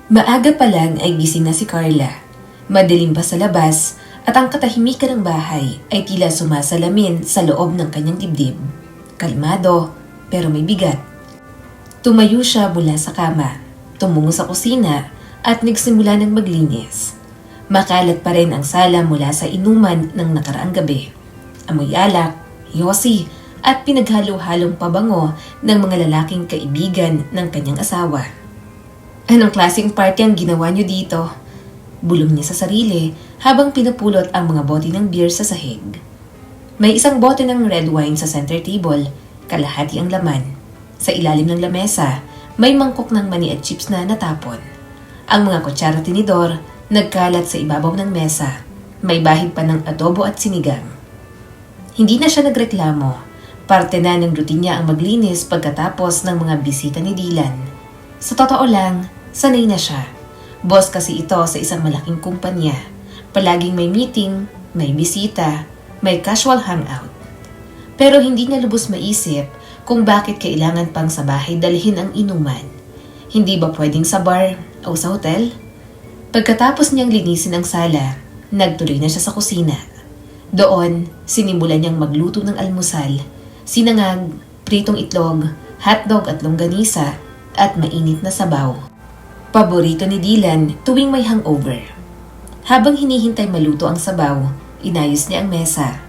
Maaga pa lang ay gising na si Carla. Madilim pa sa labas at ang katahimikan ng bahay ay tila sumasalamin sa loob ng kanyang dibdib. Kalmado pero may bigat. Tumayo siya mula sa kama, tumungo sa kusina at nagsimula ng maglinis. Makalat pa rin ang sala mula sa inuman ng nakaraang gabi. Amoy alak, yosi at pinaghalo-halong pabango ng mga lalaking kaibigan ng kanyang asawa. Anong klaseng party ang ginawa niyo dito? Bulong niya sa sarili habang pinupulot ang mga bote ng beer sa sahig. May isang bote ng red wine sa center table, kalahati ang laman. Sa ilalim ng lamesa, may mangkok ng mani at chips na natapon. Ang mga kutsara at tinidor nagkalat sa ibabaw ng mesa. May bahid pa ng adobo at sinigang. Hindi na siya nagreklamo. Parte na ng routine niya ang maglinis pagkatapos ng mga bisita ni Dylan. Sa totoo lang, sanay na siya. Boss kasi ito sa isang malaking kumpanya. Palaging may meeting, may bisita, may casual hangout. Pero hindi niya lubos maisip kung bakit kailangan pang sa bahay dalhin ang inuman. Hindi ba pwedeng sa bar o sa hotel? Pagkatapos niyang linisin ang sala, nagtuloy na siya sa kusina. Doon, sinimulan niyang magluto ng almusal, sinangag, pritong itlog, hotdog at longganisa, at mainit na sabaw. Paborito ni Dylan tuwing may hangover. Habang hinihintay maluto ang sabaw, inayos niya ang mesa.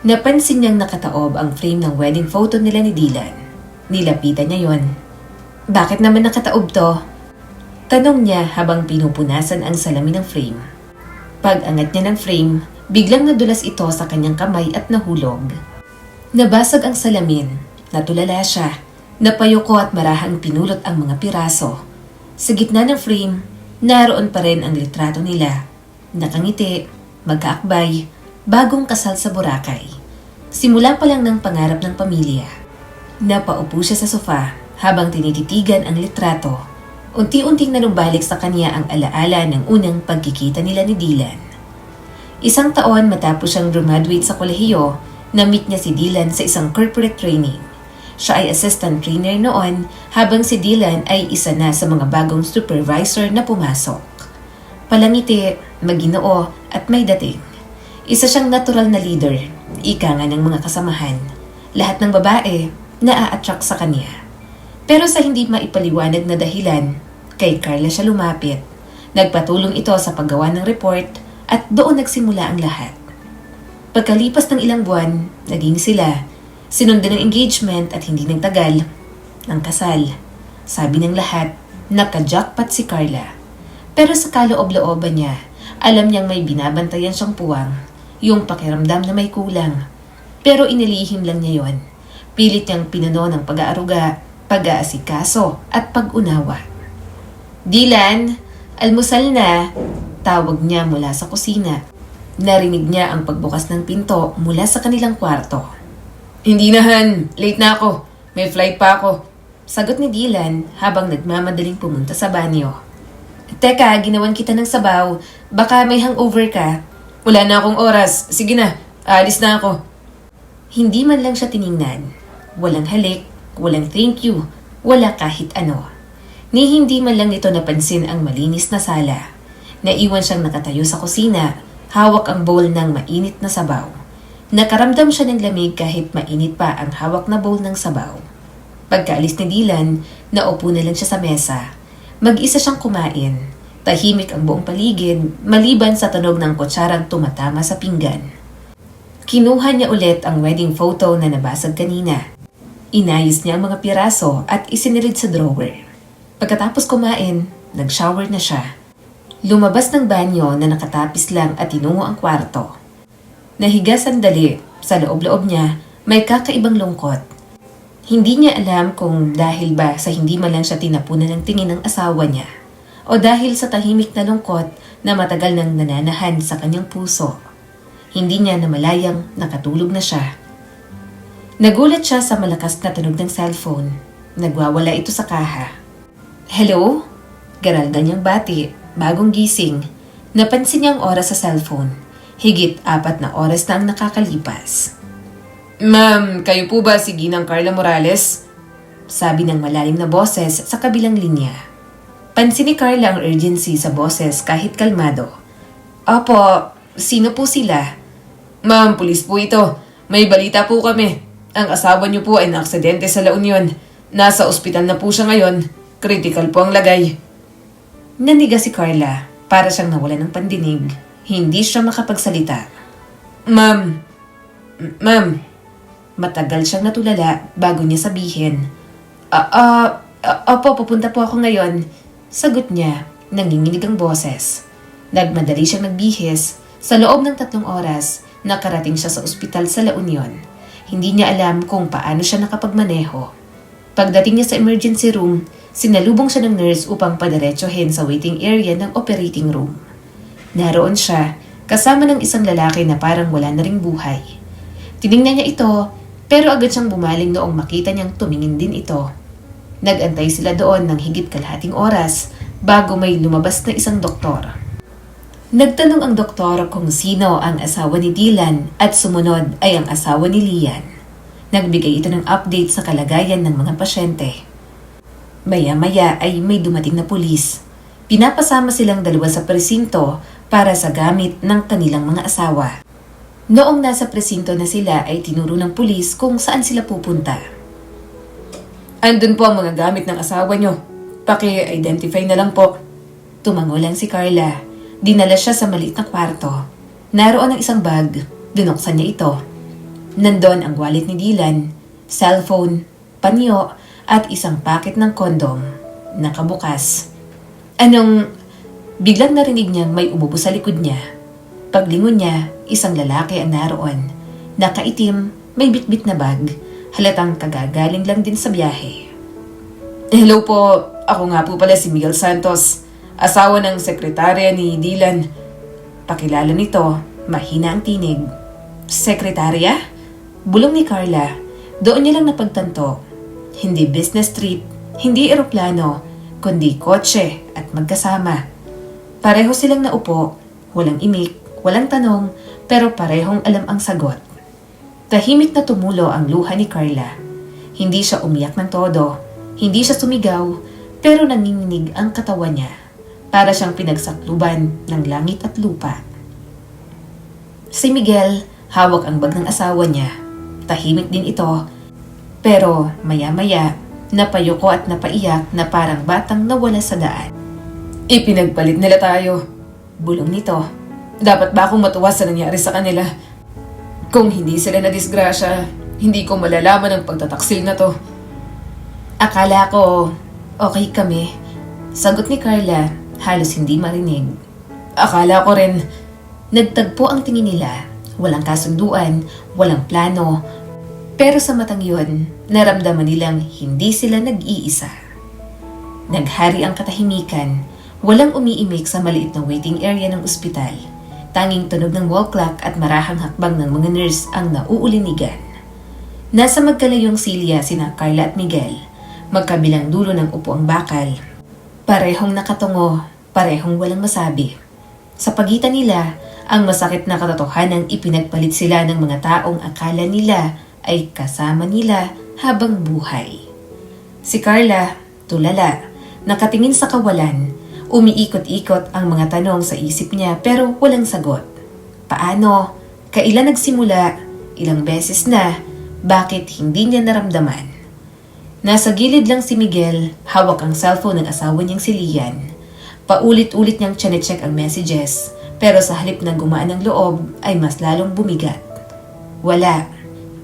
Napansin niyang nakataob ang frame ng wedding photo nila ni Dylan. Nilapitan niya yon. Bakit naman nakataob to? Tanong niya habang pinupunasan ang salamin ng frame. Pag-angat niya ng frame, biglang nadulas ito sa kanyang kamay at nahulog. Nabasag ang salamin, natulala siya, napayuko at marahang pinulot ang mga piraso. Sa gitna ng frame, naroon pa rin ang litrato nila. Nakangiti, magkaakbay, bagong kasal sa Boracay. Simula pa lang ng pangarap ng pamilya. Napaupo siya sa sofa habang tinititigan ang litrato. Unti-unting nanumbalik sa kanya ang alaala ng unang pagkikita nila ni Dylan. Isang taon matapos siyang graduate sa kolehiyo, na-meet niya si Dylan sa isang corporate training. Siya ay assistant trainer noon habang si Dylan ay isa na sa mga bagong supervisor na pumasok. Palangiti, maginoo at may dating. Isa siyang natural na leader, ika nga ng mga kasamahan. Lahat ng babae na-a-attract sa kanya. Pero sa hindi maipaliwanag na dahilan, kay Carla siya lumapit. Nagpatulong ito sa paggawa ng report at doon nagsimula ang lahat. Pagkalipas ng ilang buwan, naging sila. Sinundan ng engagement at hindi nagtagal ng kasal. Sabi ng lahat, naka-jackpot si Carla. Pero sa kaloob-looban niya, alam niyang may binabantayan siyang puwang, yung pakiramdam na may kulang. Pero inilihim lang niya yon. Pilit niyang pinuno ng pag-aaruga, pag-aasikaso at pag-unawa. Dylan, almusal na, tawag niya mula sa kusina. Narinig niya ang pagbukas ng pinto mula sa kanilang kwarto. Hindi na Han, late na ako. May flight pa ako. Sagot ni Dylan habang nagmamadaling pumunta sa banyo. Teka, ginawan kita ng sabaw. Baka may hangover ka. Wala na akong oras. Sige na, aalis na ako. Hindi man lang siya tiningnan. Walang halik, walang thank you, wala kahit ano. Ni hindi man lang nito napansin ang malinis na sala. Naiwan siyang nakatayo sa kusina, hawak ang bowl ng mainit na sabaw. Nakaramdam siya ng lamig kahit mainit pa ang hawak na bowl ng sabaw. Pagkaalis ni Dylan, naupo na lang siya sa mesa. Mag-isa siyang kumain. Tahimik ang buong paligid, maliban sa tunog ng kutsarang tumatama sa pinggan. Kinuha niya ulit ang wedding photo na nabasag kanina. Inayos niya ang mga piraso at isinirid sa drawer. Pagkatapos kumain, nag-shower na siya. Lumabas ng banyo na nakatapis lang at tinungo ang kwarto. Nahiga sandali, sa loob-loob niya, may kakaibang lungkot. Hindi niya alam kung dahil ba sa hindi man lang siya tinapunan ng tingin ng asawa niya o dahil sa tahimik na lungkot na matagal nang nananahan sa kanyang puso. Hindi niya namalayang nakatulog na siya. Nagulat siya sa malakas na tunog ng cellphone. Nagwawala ito sa kaha. Hello? Garalda niyang bati, bagong gising. Napansin niya ang oras sa cellphone. Higit 4 na oras na ang nakakalipas. Ma'am, kayo po ba si Ginang Carla Morales? Sabi ng malalim na boses sa kabilang linya. Pansin ni Carla ang urgency sa boses kahit kalmado. Opo, sino po sila? Ma'am, pulis po ito. May balita po kami. Ang asawa niyo po ay naaksidente sa La Union. Nasa ospital na po siya ngayon. Critical po ang lagay. Naniga si Carla para siyang nawalan ng pandinig. Hindi siya makapagsalita. Ma'am. Matagal siyang natulala bago niya sabihin. Opo, pupunta po ako ngayon. Sagot niya, nanginginig ang boses. Nagmadali siyang nagbihis. Sa loob ng 3 oras, nakarating siya sa ospital sa La Union. Hindi niya alam kung paano siya nakapagmaneho. Pagdating niya sa emergency room, sinalubong siya ng nurse upang padiretsohin sa waiting area ng operating room. Naroon siya, kasama ng isang lalaki na parang wala na ring buhay. Tiningnan niya ito, pero agad siyang bumaling noong makita niyang tumingin din ito. Nag-antay sila doon ng higit kalahating oras bago may lumabas na isang doktor. Nagtanong ang doktor kung sino ang asawa ni Dylan at sumunod ay ang asawa ni Lian. Nagbigay ito ng update sa kalagayan ng mga pasyente. Maya-maya ay may dumating na pulis. Pinapasama silang dalawa sa presinto para sa gamit ng kanilang mga asawa. Noong nasa presinto na sila ay tinuro ng pulis kung saan sila pupunta. Andun po ang mga gamit ng asawa niyo. Paki-identify na lang po. Tumango lang si Carla. Dinala siya sa maliit na kwarto. Naroon ang isang bag. Binuksan niya ito. Nandun ang wallet ni Dylan, cellphone, panyo, at isang paket ng kondom. Nakabukas. Biglang narinig niyang may umubo sa likod niya. Paglingon niya, isang lalaki ang naroon. Nakaitim, may bitbit na bag. Halatang kagagaling lang din sa biyahe. Hello po, ako nga po pala si Miguel Santos, asawa ng sekretarya ni Dylan. Pakilala nito, mahina ang tinig. Sekretarya? Bulong ni Carla. Doon niya lang napagtanto. Hindi business trip, hindi eroplano, kundi kotse at magkasama. Pareho silang naupo, walang imik, walang tanong, pero parehong alam ang sagot. Tahimik na tumulo ang luha ni Carla. Hindi siya umiyak ng todo, hindi siya sumigaw, pero nanginginig ang katawan niya. Para siyang pinagsakluban ng langit at lupa. Si Miguel, hawak ang bag ng asawa niya. Tahimik din ito, pero maya-maya, napayuko at napaiyak na parang batang nawala sa daan. Ipinagpalit nila tayo. Bulong nito. Dapat ba akong matuwa sa nangyari sa kanila? Kung hindi sila na disgrasya, hindi ko malalaman ang pagtataksil na to. Akala ko, okay kami. Sagot ni Carla, halos hindi marinig. Akala ko rin. Nagtagpo ang tingin nila. Walang kasunduan, walang plano. Pero sa matang yun, naramdaman nilang hindi sila nag-iisa. Naghari ang katahimikan. Walang umiimik sa maliit na waiting area ng ospital. Tanging tunog ng wall clock at marahang hakbang ng mga nurse ang nauulinigan. Nasa magkalayong silya sina Carla at Miguel. Magkabilang dulo ng upo ang bakal. Parehong nakatungo, parehong walang masabi. Sa pagitan nila, ang masakit na katotohanang ipinagpalit sila ng mga taong akala nila ay kasama nila habang buhay. Si Carla, tulala, nakatingin sa kawalan. Umiikot-ikot ang mga tanong sa isip niya pero walang sagot. Paano? Kailan nagsimula? Ilang beses na? Bakit hindi niya naramdaman? Nasa gilid lang si Miguel, hawak ang cellphone ng asawa niyang si Lian. Paulit-ulit niyang chinecheck ang messages, pero sa halip na gumaan ang loob ay mas lalong bumigat. Wala.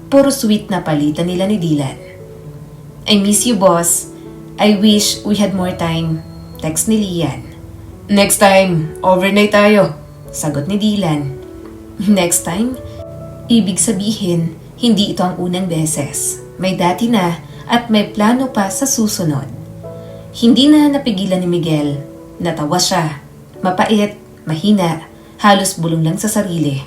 Puro sweet na palitan nila ni Dylan. I miss you, boss. I wish we had more time. Text ni Lian. Next time, overnight tayo. Sagot ni Dylan. Next time? Ibig sabihin, hindi ito ang unang beses. May dati na at may plano pa sa susunod. Hindi na napigilan ni Miguel. Natawa siya. Mapait, mahina, halos bulong lang sa sarili.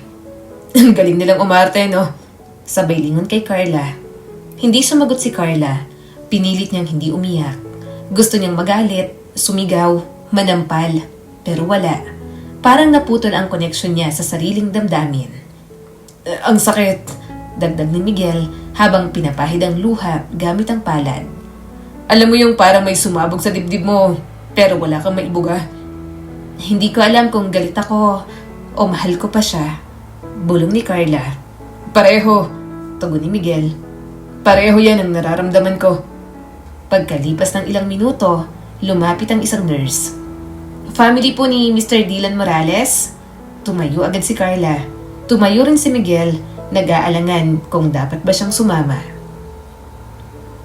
Ang galing nilang umarte, no? Sabay lingon kay Carla. Hindi sumagot si Carla. Pinilit niyang hindi umiyak. Gusto niyang magalit, sumigaw, manampal. Pero wala. Parang naputol ang koneksyon niya sa sariling damdamin. Ang sakit. Dagdag ni Miguel habang pinapahid ang luha gamit ang palad. Alam mo yung parang may sumabog sa dibdib mo. pero wala kang maibuga. Hindi ko alam kung galit ako o mahal ko pa siya. Bulong ni Carla. Pareho. Tugon ni Miguel. Pareho yan ang nararamdaman ko. Pagkalipas ng ilang minuto, lumapit ang isang nurse. Family po ni Mr. Dylan Morales? Tumayo agad si Carla. Tumayo rin si Miguel, nag-aalangan kung dapat ba siyang sumama.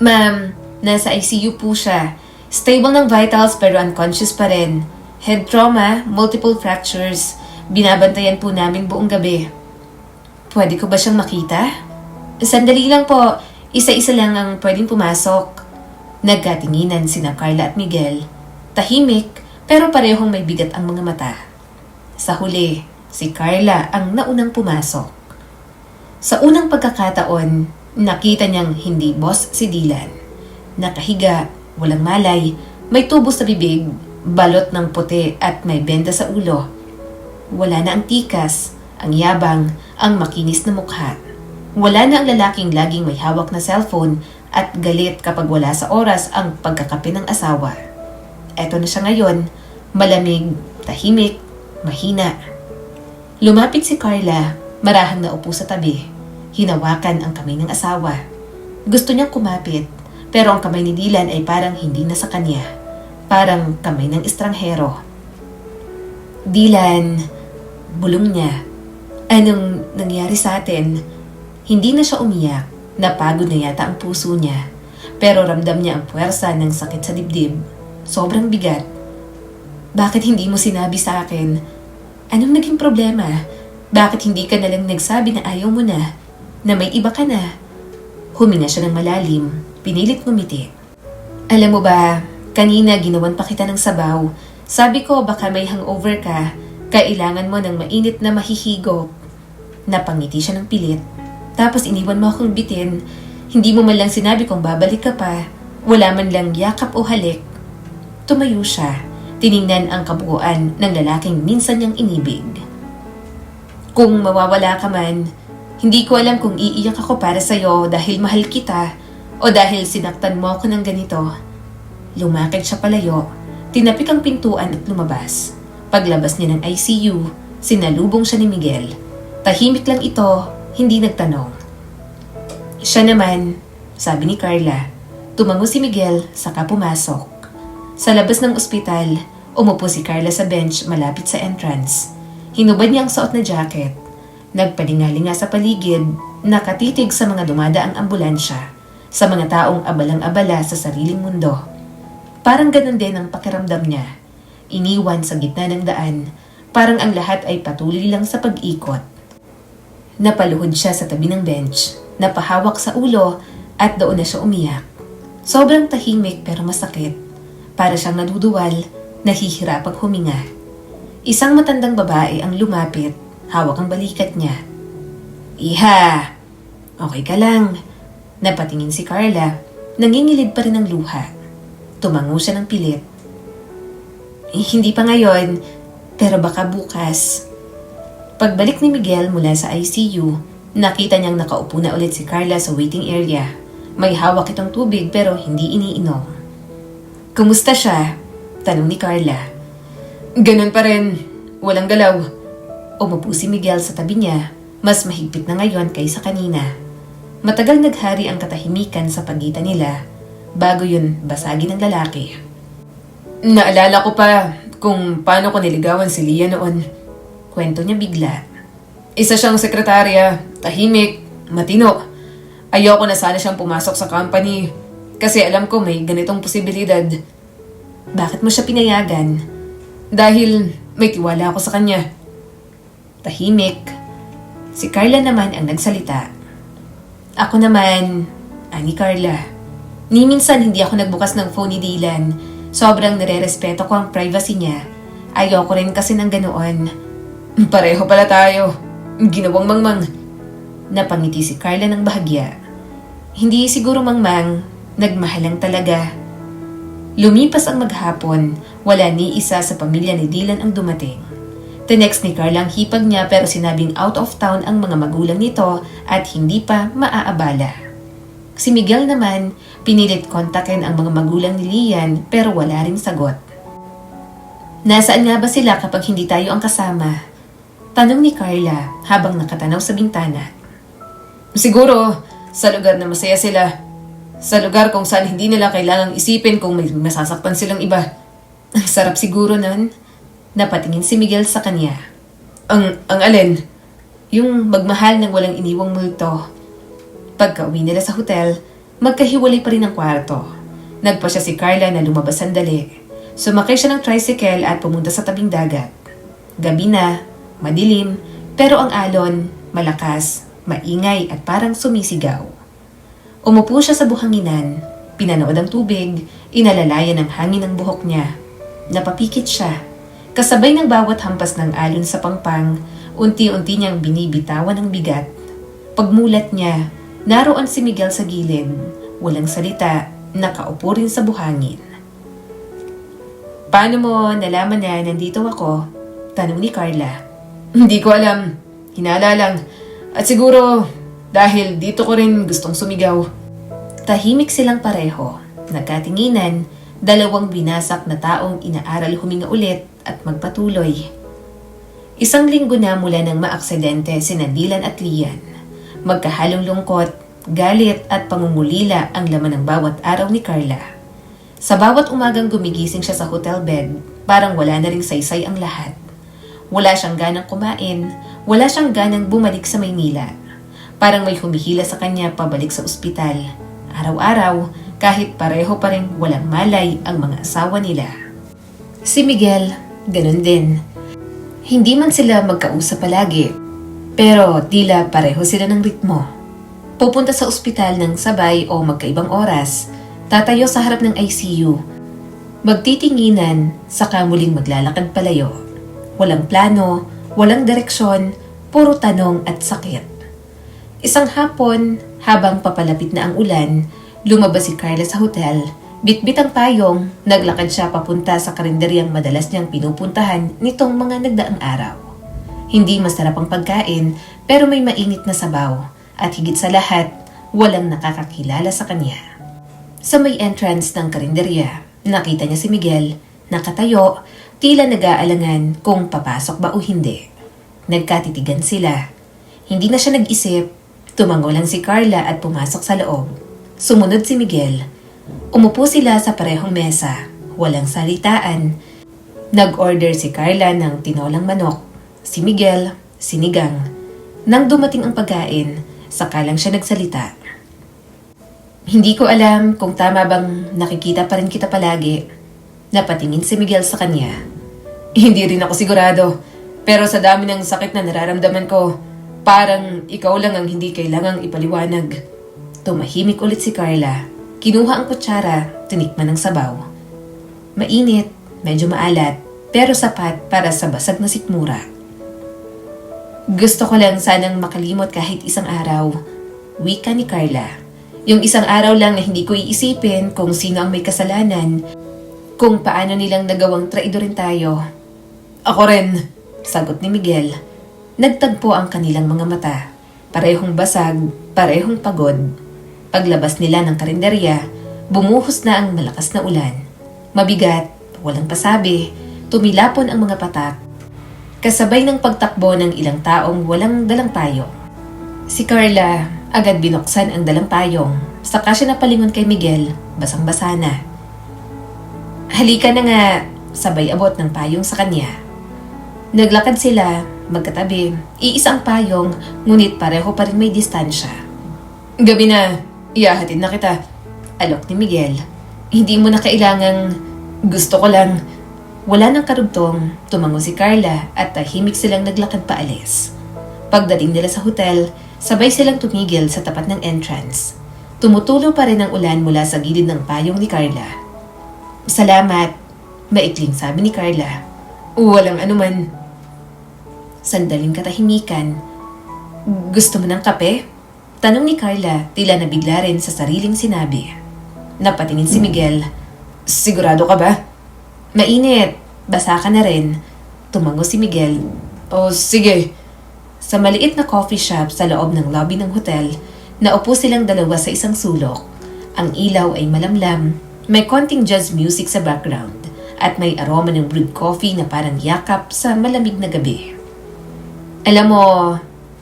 Ma'am, nasa ICU po siya. Stable ng vitals pero unconscious pa rin. Head trauma, multiple fractures. Binabantayan po namin buong gabi. Pwede ko ba siyang makita? Sandali lang po, isa-isa lang ang pwedeng pumasok. Nagkatinginan sina Carla at Miguel. Tahimik pero parehong may bigat ang mga mata. Sa huli, si Carla ang naunang pumasok. Sa unang pagkakataon, nakita niyang hindi boss si Dylan. Nakahiga, walang malay, may tubo sa bibig, balot ng puti at may benda sa ulo. Wala na ang tikas, ang yabang, ang makinis na mukha. Wala na ang lalaking laging may hawak na cellphone at galit kapag wala sa oras ang pagkakape ng asawa. Eto na siya ngayon, malamig, tahimik, mahina. Lumapit si Carla, marahang naupo sa tabi. Hinawakan ang kamay ng asawa. Gusto niyang kumapit, pero ang kamay ni Dylan ay parang hindi na sa kanya. Parang kamay ng estranghero. Dylan, bulong niya. Anong nangyari sa atin? Hindi na siya umiyak. Napagod na yata ang puso niya. Pero ramdam niya ang puwersa ng sakit sa dibdib. Sobrang bigat. Bakit hindi mo sinabi sa akin? Anong naging problema? Bakit hindi ka nalang nagsabi na ayaw mo na? Na may iba ka na? Huminga siya ng malalim. Pinilit ngumiti. Alam mo ba, kanina ginawan pa kita ng sabaw. Sabi ko baka may hangover ka. Kailangan mo ng mainit na mahihigop. Napangiti siya ng pilit. Tapos iniwan mo akong bitin. Hindi mo man lang sinabi kung babalik ka pa. Wala man lang yakap o halik. Tumayo siya. Tiningnan ang kabuuan ng lalaking minsan niyang inibig. Kung mawawala ka man, hindi ko alam kung iiyak ako para sa'yo dahil mahal kita o dahil sinaktan mo ako ng ganito. Lumakad siya palayo, tinapik ang pintuan at lumabas. Paglabas niya ng ICU, sinalubong siya ni Miguel. Tahimik lang ito, hindi nagtanong. Siya naman, sabi ni Carla. Tumango si Miguel, saka pumasok. Sa labas ng ospital, umupo si Carla sa bench malapit sa entrance. Hinubad niya ang suot na jacket. Nagpalingalinga sa paligid, nakatitig sa mga dumadaang ambulansya, sa mga taong abalang-abala sa sariling mundo. Parang ganun din ang pakiramdam niya. Iniwan sa gitna ng daan, parang ang lahat ay patuloy lang sa pag-ikot. Napaluhod siya sa tabi ng bench, napahawak sa ulo at doon na siya umiyak. Sobrang tahimik pero masakit. Para siyang naduduwal, nahihirapang huminga. Isang matandang babae ang lumapit, hawak ang balikat niya. Iha, okay ka lang. Napatingin si Carla, nangingilid pa rin ang luha. Tumango siya ng pilit. Hindi pa ngayon, pero baka bukas. Pagbalik ni Miguel mula sa ICU, nakita niyang nakaupo na ulit si Carla sa waiting area. May hawak itong tubig pero hindi iniinom. Kumusta siya? Tanong ni Carla. Ganun pa rin. Walang galaw. Umupo si Miguel sa tabi niya, mas mahigpit na ngayon kaysa kanina. Matagal naghari ang katahimikan sa pagitan nila, bago yun basagin ng lalaki. Naalala ko pa kung paano ko niligawan si Lia noon. Kwento niya bigla. Isa siyang sekretarya, tahimik, matino. Ayoko na sana siyang pumasok sa company kasi alam ko may ganitong posibilidad. Bakit mo siya pinayagan? Dahil may tiwala ako sa kanya. Tahimik. Si Carla naman ang nagsalita. Ako naman, ani Carla. Ni minsan hindi ako nagbukas ng phone ni Dylan. Sobrang nire-respeto ko ang privacy niya. Ayoko rin kasi ng ganoon. Pareho pala tayo. Ginawang mangmang. Napangiti si Carla ng bahagya. Hindi siguro mangmang, nagmahalang talaga. Lumipas ang maghapon, wala ni isa sa pamilya ni Dylan ang dumating. Tinext ni Carla ang hipag niya pero sinabing out of town ang mga magulang nito at hindi pa maaabala. Si Miguel naman, pinilit kontakin ang mga magulang ni Lian pero wala ring sagot. Nasaan nga ba sila kapag hindi tayo ang kasama? Tanong ni Carla habang nakatanaw sa bintana. Siguro, sa lugar na masaya sila. Sa lugar kung saan hindi nila kailangang isipin kung may masasaktan silang iba. Ang sarap siguro nun. Napatingin si Miguel sa kanya. Ang alin? Yung magmahal ng walang iniwang multo. Pagka-uwi nila sa hotel, magkahiwalay pa rin ang kwarto. Nagpa siya si Carla na lumabas sandali. Sumakay siya ng tricycle at pumunta sa tabing dagat. Gabi na, madilim, pero ang alon, malakas, maingay at parang sumisigaw. Umupo siya sa buhanginan, pinanood ang tubig, inalalayan ng hangin ang buhok niya. Napapikit siya. Kasabay ng bawat hampas ng alon sa pangpang, unti-unti niyang binibitawan ang bigat. Pagmulat niya, naroon si Miguel sa gilid, walang salita, nakaupo rin sa buhangin. Paano mo nalaman na nandito ako? Tanong ni Carla. Hindi ko alam. Hinala lang. At siguro, dahil dito ko rin gustong sumigaw. Tahimik silang pareho. Nagkatinginan, dalawang binasak na taong inaaral huminga ulit at magpatuloy. Isang linggo na mula nang maaksidente sina Dylan at Lian. Magkahalong lungkot, galit at pangungulila ang laman ng bawat araw ni Carla. Sa bawat umagang gumigising siya sa hotel bed, parang wala na ring saysay ang lahat. Wala siyang ganang kumain, wala siyang ganang bumalik sa Maynila. Parang may humihila sa kanya pabalik sa ospital. Araw-araw, kahit pareho pa rin walang malay ang mga asawa nila. Si Miguel, ganun din. Hindi man sila magkausap palagi, pero tila pareho sila ng ritmo. Pupunta sa ospital ng sabay o magkaibang oras, tatayo sa harap ng ICU. Magtitinginan, saka muling maglalakad palayo. Walang plano, walang direksyon, puro tanong at sakit. Isang hapon, habang papalapit na ang ulan, lumabas si Carla sa hotel. Bitbit ang payong, naglakad siya papunta sa karinderyang madalas niyang pinupuntahan nitong mga nagdaang araw. Hindi masarap ang pagkain, pero may mainit na sabaw. At higit sa lahat, walang nakakakilala sa kanya. Sa may entrance ng karinderya, nakita niya si Miguel, nakatayo, tila nag-aalangan kung papasok ba o hindi. Nagkatitigan sila. Hindi na siya nag-isip, tumango lang si Carla at pumasok sa loob. Sumunod si Miguel. Umupo sila sa parehong mesa, walang salitaan. Nag-order si Carla ng tinolang manok, si Miguel, sinigang. Nang dumating ang pagkain, saka lang siya nagsalita. Hindi ko alam kung tama bang nakikita pa rin kita palagi. Napatingin si Miguel sa kanya. Hindi rin ako sigurado. Pero sa dami ng sakit na nararamdaman ko, parang ikaw lang ang hindi kailangang ipaliwanag. Tumahimik ulit si Carla. Kinuha ang kutsara, tinikman ng sabaw. Mainit, medyo maalat, pero sapat para sa basag na sikmura. Gusto ko lang sanang makalimot kahit isang araw. Wika ni Carla. Yung isang araw lang na hindi ko iisipin kung sino ang may kasalanan, kung paano nilang nagawang traidorin tayo. Ako rin, sagot ni Miguel. Nagtagpo ang kanilang mga mata. Parehong basag, parehong pagod. Paglabas nila ng karinderya, bumuhos na ang malakas na ulan. Mabigat, walang pasabi, tumilapon ang mga patak. Kasabay ng pagtakbo ng ilang taong walang dalang payong. Si Carla, agad binuksan ang dalang payong. Saka siya napalingon kay Miguel, basang-basa na. Halika na nga, sabay abot ng payong sa kanya. Naglakad sila, magkatabi, iisa ang payong, ngunit pareho pa rin may distansya. Gabi na, iyahatid na kita. Alok ni Miguel. Hindi mo na kailangang, gusto ko lang. Wala nang karugtong, tumango si Carla at tahimik silang naglakad paalis. Pagdating nila sa hotel, sabay silang tumigil sa tapat ng entrance. Tumutulo pa rin ang ulan mula sa gilid ng payong ni Carla. Salamat, maikling sabi ni Carla. Walang anuman. Sandaling katahimikan. Gusto mo ng kape? Tanong ni Carla, tila nabigla rin sa sariling sinabi. Napatingin si Miguel. Sigurado ka ba? Mainit, basa ka na rin. Tumango si Miguel. Oh, sige. Sa maliit na coffee shop sa loob ng lobby ng hotel, naupo silang dalawa sa isang sulok. Ang ilaw ay malamlam, may konting jazz music sa background, at may aroma ng brewed coffee na parang yakap sa malamig na gabi. Alam mo,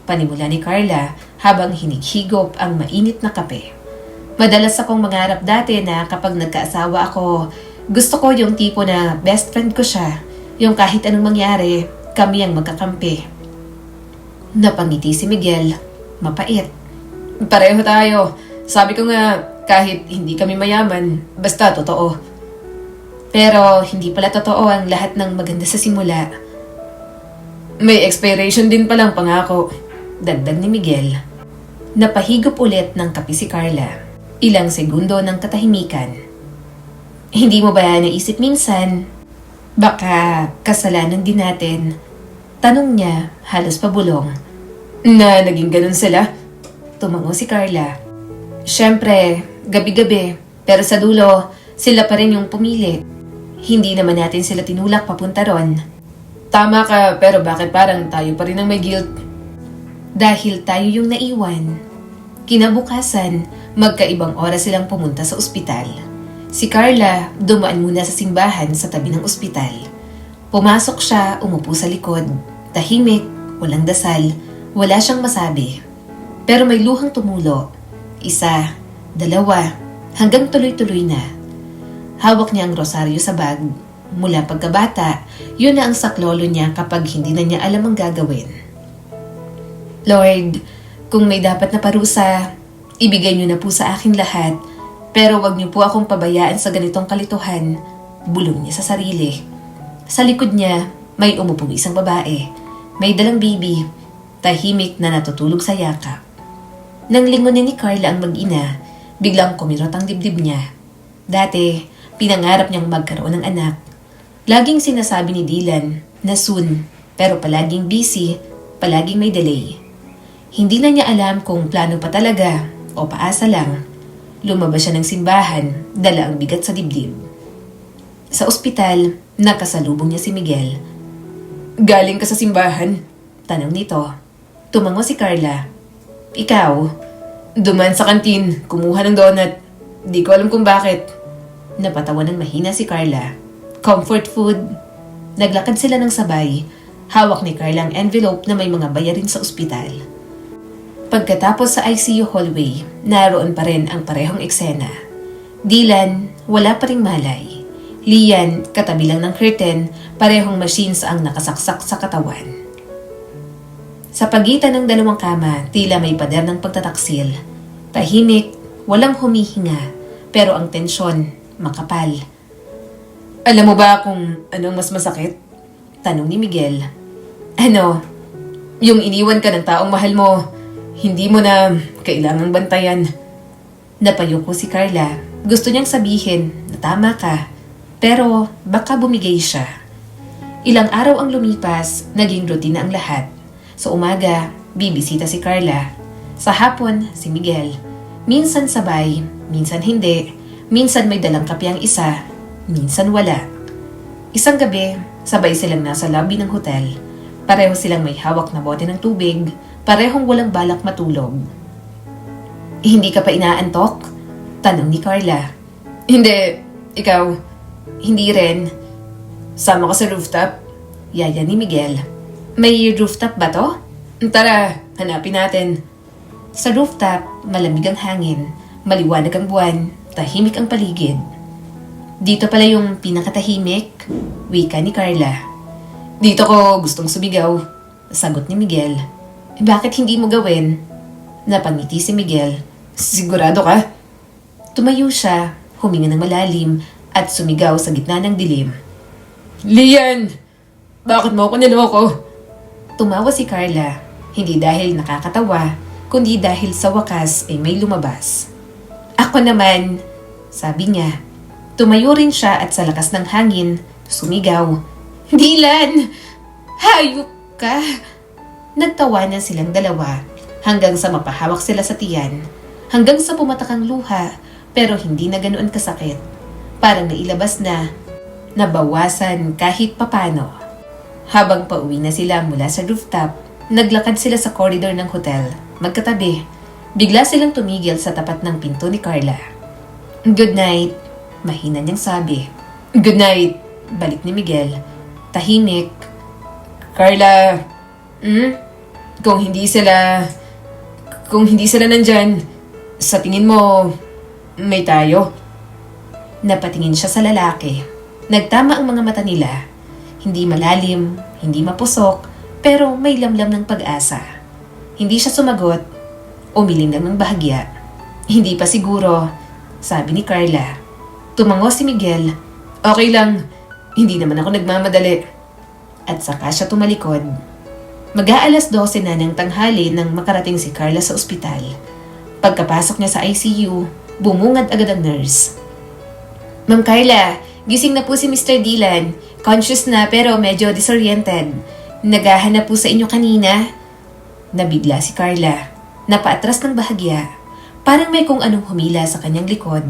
panimula ni Carla habang hinighigop ang mainit na kape. Madalas akong mangarap dati na kapag nagkaasawa ako, gusto ko yung tipo na best friend ko siya, yung kahit anong mangyari, kami ang magkakampi. Napangiti si Miguel, mapait. Pareho tayo. Sabi ko nga, kahit hindi kami mayaman, basta totoo. Pero hindi pala totoo ang lahat ng maganda sa simula. May expiration din palang pangako. Dagdag ni Miguel. Napahigop ulit ng kape si Carla. Ilang segundo ng katahimikan. Hindi mo ba naisip minsan, baka kasalanan din natin? Tanong niya, halos pabulong. Na naging ganun sila? Tumango si Carla. Siyempre, gabi-gabi, pero sa dulo, sila pa rin yung pumili. Hindi naman natin sila tinulak papunta ron. Tama ka, pero bakit parang tayo pa rin ang may guilt? Dahil tayo yung naiwan. Kinabukasan, magkaibang oras silang pumunta sa ospital. Si Carla dumaan muna sa simbahan sa tabi ng ospital. Pumasok siya, umupo sa likod. Tahimik, walang dasal, wala siyang masabi. Pero may luhang tumulo. Isa, dalawa, hanggang tuloy-tuloy na. Hawak niya ang rosaryo sa bag. Mula pagkabata, yun na ang saklolo niya kapag hindi na niya alam ang gagawin. Lord, kung may dapat na parusa, ibigay niyo na po sa akin lahat. Pero wag niyo po akong pabayaan sa ganitong kalituhan. Bulong niya sa sarili. Sa likod niya, may umupong isang babae. May dalang baby. Tahimik na natutulog sa yakap. Nang lingunin ni Carla ang mag-ina, biglang kumirot ang dibdib niya. Dati, pinangarap niyang magkaroon ng anak. Laging sinasabi ni Dylan na soon, pero palaging busy, palaging may delay. Hindi na niya alam kung plano pa talaga o paasa lang. Lumabas siya ng simbahan, dala ang bigat sa dibdib. Sa ospital, nakasalubong niya si Miguel. Galing ka sa simbahan? Tanong nito. Tumango si Carla. Ikaw? Duman sa kantin, kumuha ng donut. Di ko alam kung bakit. Napatawa ng mahina si Carla. Comfort food. Naglakad sila ng sabay. Hawak ni Carla ang envelope na may mga bayarin sa ospital. Pagkatapos sa ICU hallway, naroon pa rin ang parehong eksena. Dylan, wala pa ring malay. Lian, katabi lang ng curtain, parehong machines ang nakasaksak sa katawan. Sa pagitan ng dalawang kama, tila may pader ng pagtataksil. Tahimik, walang humihinga, pero ang tensyon, makapal. Alam mo ba kung anong mas masakit? Tanong ni Miguel. Ano? Yung iniwan ka ng taong mahal mo, hindi mo na kailangang bantayan. Napayuko si Carla. Gusto niyang sabihin na tama ka, pero baka bumigay siya. Ilang araw ang lumipas, naging routine na ang lahat. Sa umaga, bibisita si Carla. Sa hapon, si Miguel. Minsan sabay, minsan hindi. Minsan may dalang kape ang isa, minsan wala. Isang gabi, sabay silang nasa lobby ng hotel. Pareho silang may hawak na bote ng tubig. Parehong walang balak matulog. Hindi ka pa inaantok? Tanong ni Carla. Hindi. Ikaw? Hindi rin. Sama ka sa rooftop? Yaya ni Miguel. May rooftop ba to? Tara, hanapin natin. Sa rooftop, malamig ang hangin, maliwanag ang buwan, tahimik ang paligid. Dito pala yung pinakatahimik, wika ni Carla. Dito ko gustong sumigaw, sagot ni Miguel. Bakit hindi mo gawin? Napangiti si Miguel. Sigurado ka? Tumayo siya, huminga ng malalim, at sumigaw sa gitna ng dilim. Lian! Bakit mo ako niloko? Tumawa si Carla, hindi dahil nakakatawa, kundi dahil sa wakas ay may lumabas. Ako naman, sabi niya. Tumayo rin siya at sa lakas ng hangin, sumigaw. Dylan! Hayop ka! Nagtawanan silang dalawa hanggang sa mapahawak sila sa tiyan, hanggang sa pumatak ang luha pero hindi na ganoon kasakit. Parang nailabas na, nabawasan kahit papano. Habang pauwi na sila mula sa rooftop, naglakad sila sa corridor ng hotel, magkatabi. Bigla silang tumigil sa tapat ng pinto ni Carla. Good night, mahina niyang sabi. Good night. Balik ni Miguel. Tahimik. Carla, Kung hindi sila... Kung hindi sila nandyan, sa tingin mo, may tayo? Napatingin siya sa lalaki. Nagtama ang mga mata nila. Hindi malalim, hindi mapusok, pero may lamlam ng pag-asa. Hindi siya sumagot. Umiling lang ng bahagya. Hindi pa siguro, sabi ni Carla. Tumango si Miguel. Okay lang, hindi naman ako nagmamadali. At saka siya tumalikod. Mag-aalas 12 na ng tanghali nang makarating si Carla sa ospital. Pagkapasok niya sa ICU, bumungad agad ang nurse. Ma'am Carla, gising na po si Mr. Dylan. Conscious na pero medyo disoriented. Naghahanap po sa inyo kanina. Nabigla si Carla. Napaatras ng bahagya. Parang may kung anong humila sa kanyang likod.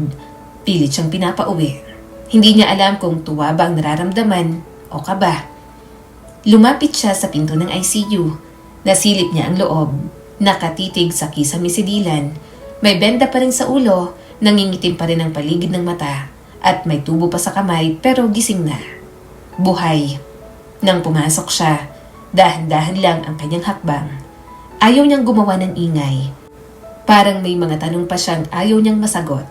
Pilit siyang pinapauwi. Hindi niya alam kung tuwa ba ang nararamdaman o kaba. Lumapit siya sa pinto ng ICU. Nasilip niya ang loob. Nakatitig sa kisame si Dylan. May benda pa rin sa ulo, nangingitim pa rin ang paligid ng mata, at may tubo pa sa kamay pero gising na. Buhay. Nang pumasok siya, dahan-dahan lang ang kanyang hakbang. Ayaw niyang gumawa ng ingay. Parang may mga tanong pa siyang ayaw niyang masagot.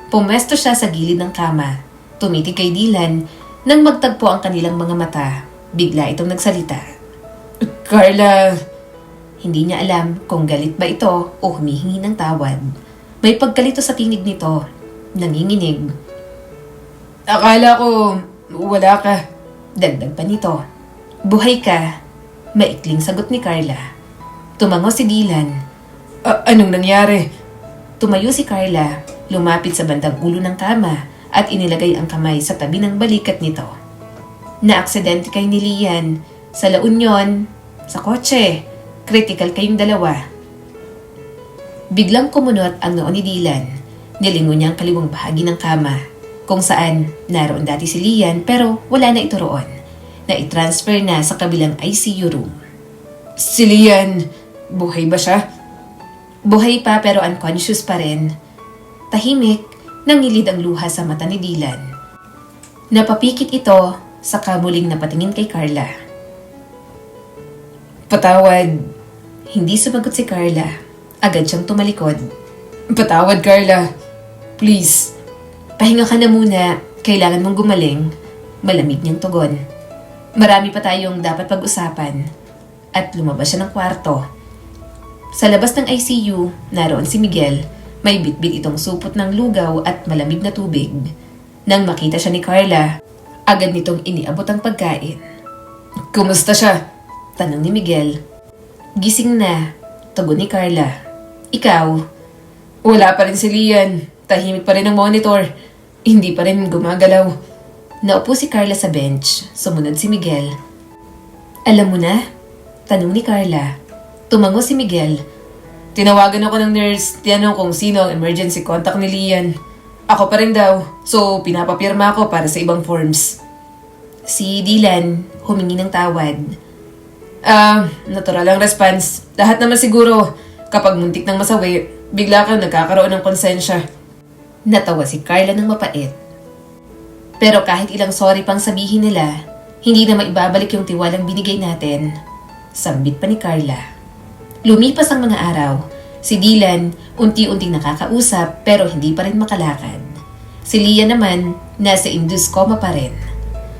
Pumwesto siya sa gilid ng kama. Tumitig kay Dylan. Nang magtagpo ang kanilang mga mata, bigla itong nagsalita. Carla, Hindi niya alam kung galit ba ito o humihingi ng tawad. May pagkalito sa tinig nito. Nanginginig. akala ko wala ka. Dagdag pa nito. Buhay ka. Maikling sagot ni Carla. Tumango si Dylan. Anong nangyari? Tumayo si Carla. Lumapit sa bandang ulo ng kama at inilagay ang kamay sa tabi ng balikat nito. Naaksidente kay ni Lian sa La Union, sa kotse. Critical kayong dalawa. Biglang kumunot ang noo ni Dylan. Nilingon niya ang kaliwang bahagi ng kama, kung saan naroon dati si Lian pero wala na ito roon. Na-transfer na sa kabilang ICU room. Si Lian, buhay ba siya? Buhay pa pero unconscious pa rin. Tahimik, nangilid ang luha sa mata ni Dylan. Napapikit ito sa kamuling napatingin kay Carla. Patawad. Hindi sumagot si Carla. Agad siyang tumalikod. Patawad, Carla. Please. Pahinga ka na muna. Kailangan mong gumaling. Malamig niyang tugon. Marami pa tayong dapat pag-usapan. At lumabas siya ng kwarto. Sa labas ng ICU, naroon si Miguel. May bitbit itong supot ng lugaw at malamig na tubig. Nang makita siya ni Carla, agad nitong iniabot ang pagkain. Kumusta siya? Tanong ni Miguel. Gising na, tugon ni Carla. Ikaw? Wala pa rin si Lian. Tahimik pa rin ang monitor. Hindi pa rin gumagalaw. Naupo si Carla sa bench. Sumunod si Miguel. Alam mo na? Tanong ni Carla. Tumango si Miguel. Tinawagan ako ng nurse. Tinanong kung sino ang emergency contact ni Lian. Ako pa rin daw. So, pinapapirma ako para sa ibang forms. Si Dylan humingi ng tawad. Natural ang response. Lahat naman siguro, kapag muntik ng masawi, bigla kang nagkakaroon ng konsensya. Natawa si Carla ng mapait. Pero kahit ilang sorry pang sabihin nila, hindi na maibabalik yung tiwalang binigay natin. Sambit pa ni Carla. Lumipas ang mga araw. Si Dylan, unti-unting nakakausap pero hindi pa rin makalakad. Si Lia naman, nasa induced coma pa rin.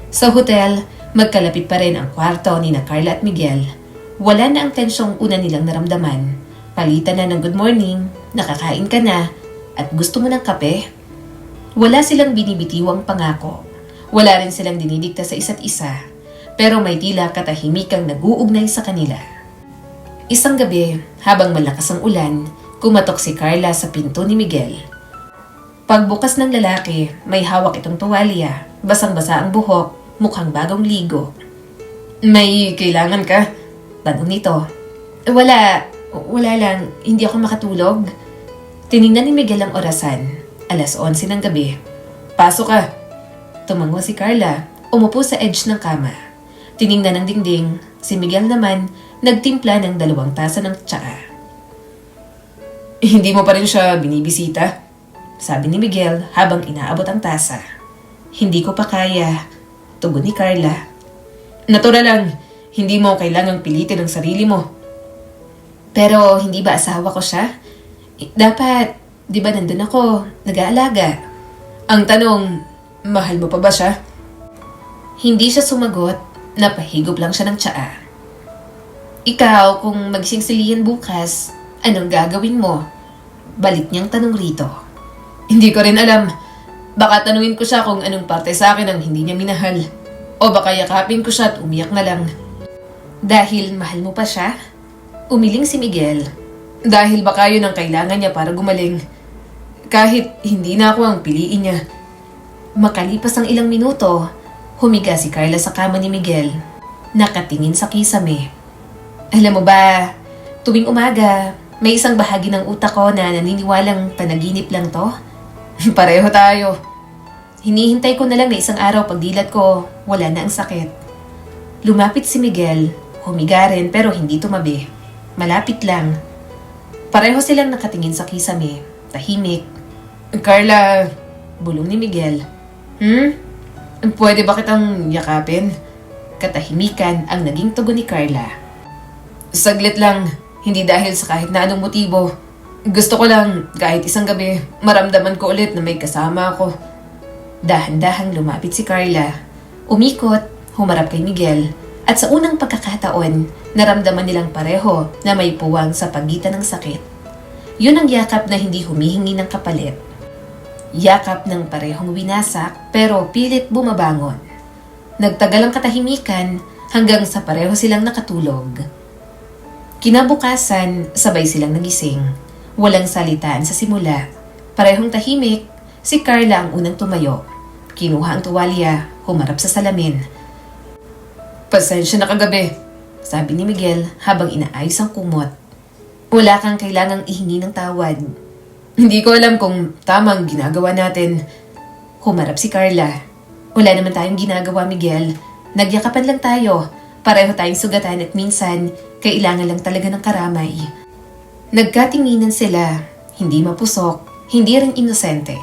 Sa hotel, magkalapit pa rin ang kwarto ni na Carla at Miguel. Wala na ang tensyong una nilang naramdaman. Palitan na ng good morning, nakakain ka na, at gusto mo ng kape? Wala silang binibitiwang pangako. Wala rin silang dinidikta sa isa't isa. Pero may tila katahimikang nag-uugnay sa kanila. Isang gabi, habang malakas ang ulan, kumatok si Carla sa pinto ni Miguel. Pagbukas ng lalaki, may hawak itong tuwalya, basang-basa ang buhok, mukhang bagong ligo. May kailangan ka? Tanong nito. Wala lang, hindi ako makatulog. Tiningnan ni Miguel ang orasan, 11:00 ng gabi. Pasok ka. Tumango si Carla, umupo sa edge ng kama. Tiningnan ng dingding, si Miguel naman, nagtimpla ng 2 tasa ng tsaa. Hindi mo pa rin siya binibisita? Sabi ni Miguel habang inaabot ang tasa. Hindi ko pa kaya. Tugon ni Carla. Natural lang, hindi mo kailangang pilitin ang sarili mo. Pero hindi ba asawa ko siya? Dapat, di ba nandun ako, nag-aalaga? Ang tanong, mahal mo pa ba siya? Hindi siya sumagot, napahigop lang siya ng tsaa. Ikaw, kung magising si Lian bukas, anong gagawin mo? Balik niyang tanong rito. Hindi ko rin alam. Baka tanungin ko siya kung anong parte sa akin ang hindi niya minahal. O baka yakapin ko siya at umiyak na lang. Dahil mahal mo pa siya? Umiling si Miguel. Dahil baka yun ang kailangan niya para gumaling. Kahit hindi na ako ang piliin niya. Makalipas ang ilang minuto, humiga si Carla sa kama ni Miguel. Nakatingin sa kisame. Alam mo ba, tuwing umaga, may isang bahagi ng utak ko na naniniwalang panaginip lang to. Pareho tayo. Hinihintay ko na lang na isang araw pagdilat ko, wala na ang sakit. Lumapit si Miguel, humiga rin pero hindi tumabi. Malapit lang. Pareho silang nakatingin sa kisame, tahimik. Carla, Bulong ni Miguel. Pwede ba kitang yakapin? Katahimikan ang naging tugon ni Carla. Saglit lang, hindi dahil sa kahit na anong motibo. Gusto ko lang, kahit isang gabi, maramdaman ko ulit na may kasama ako. Dahan-dahang lumapit si Carla. Umikot, humarap kay Miguel, at sa unang pagkakataon, naramdaman nilang pareho na may puwang sa pagitan ng sakit. Yun ang yakap na hindi humihingi ng kapalit. Yakap ng parehong winasak pero pilit bumabangon. Nagtagal ang katahimikan hanggang sa pareho silang nakatulog. Kinabukasan, sabay silang nagising. Walang salitaan sa simula. Parehong tahimik, si Carla ang unang tumayo. Kinuha ang tuwalya, humarap sa salamin. Pasensya na kagabi, Sabi ni Miguel habang inaayos ang kumot. Wala kang kailangang ihingi ng tawad. Hindi ko alam kung tama ang ginagawa natin. Humarap si Carla. Wala naman tayong ginagawa, Miguel. Nagyakapan lang tayo. Pareho tayong sugatan at minsan, kailangan lang talaga ng karamay. Nagkatinginan sila. Hindi mapusok, hindi rin inosente.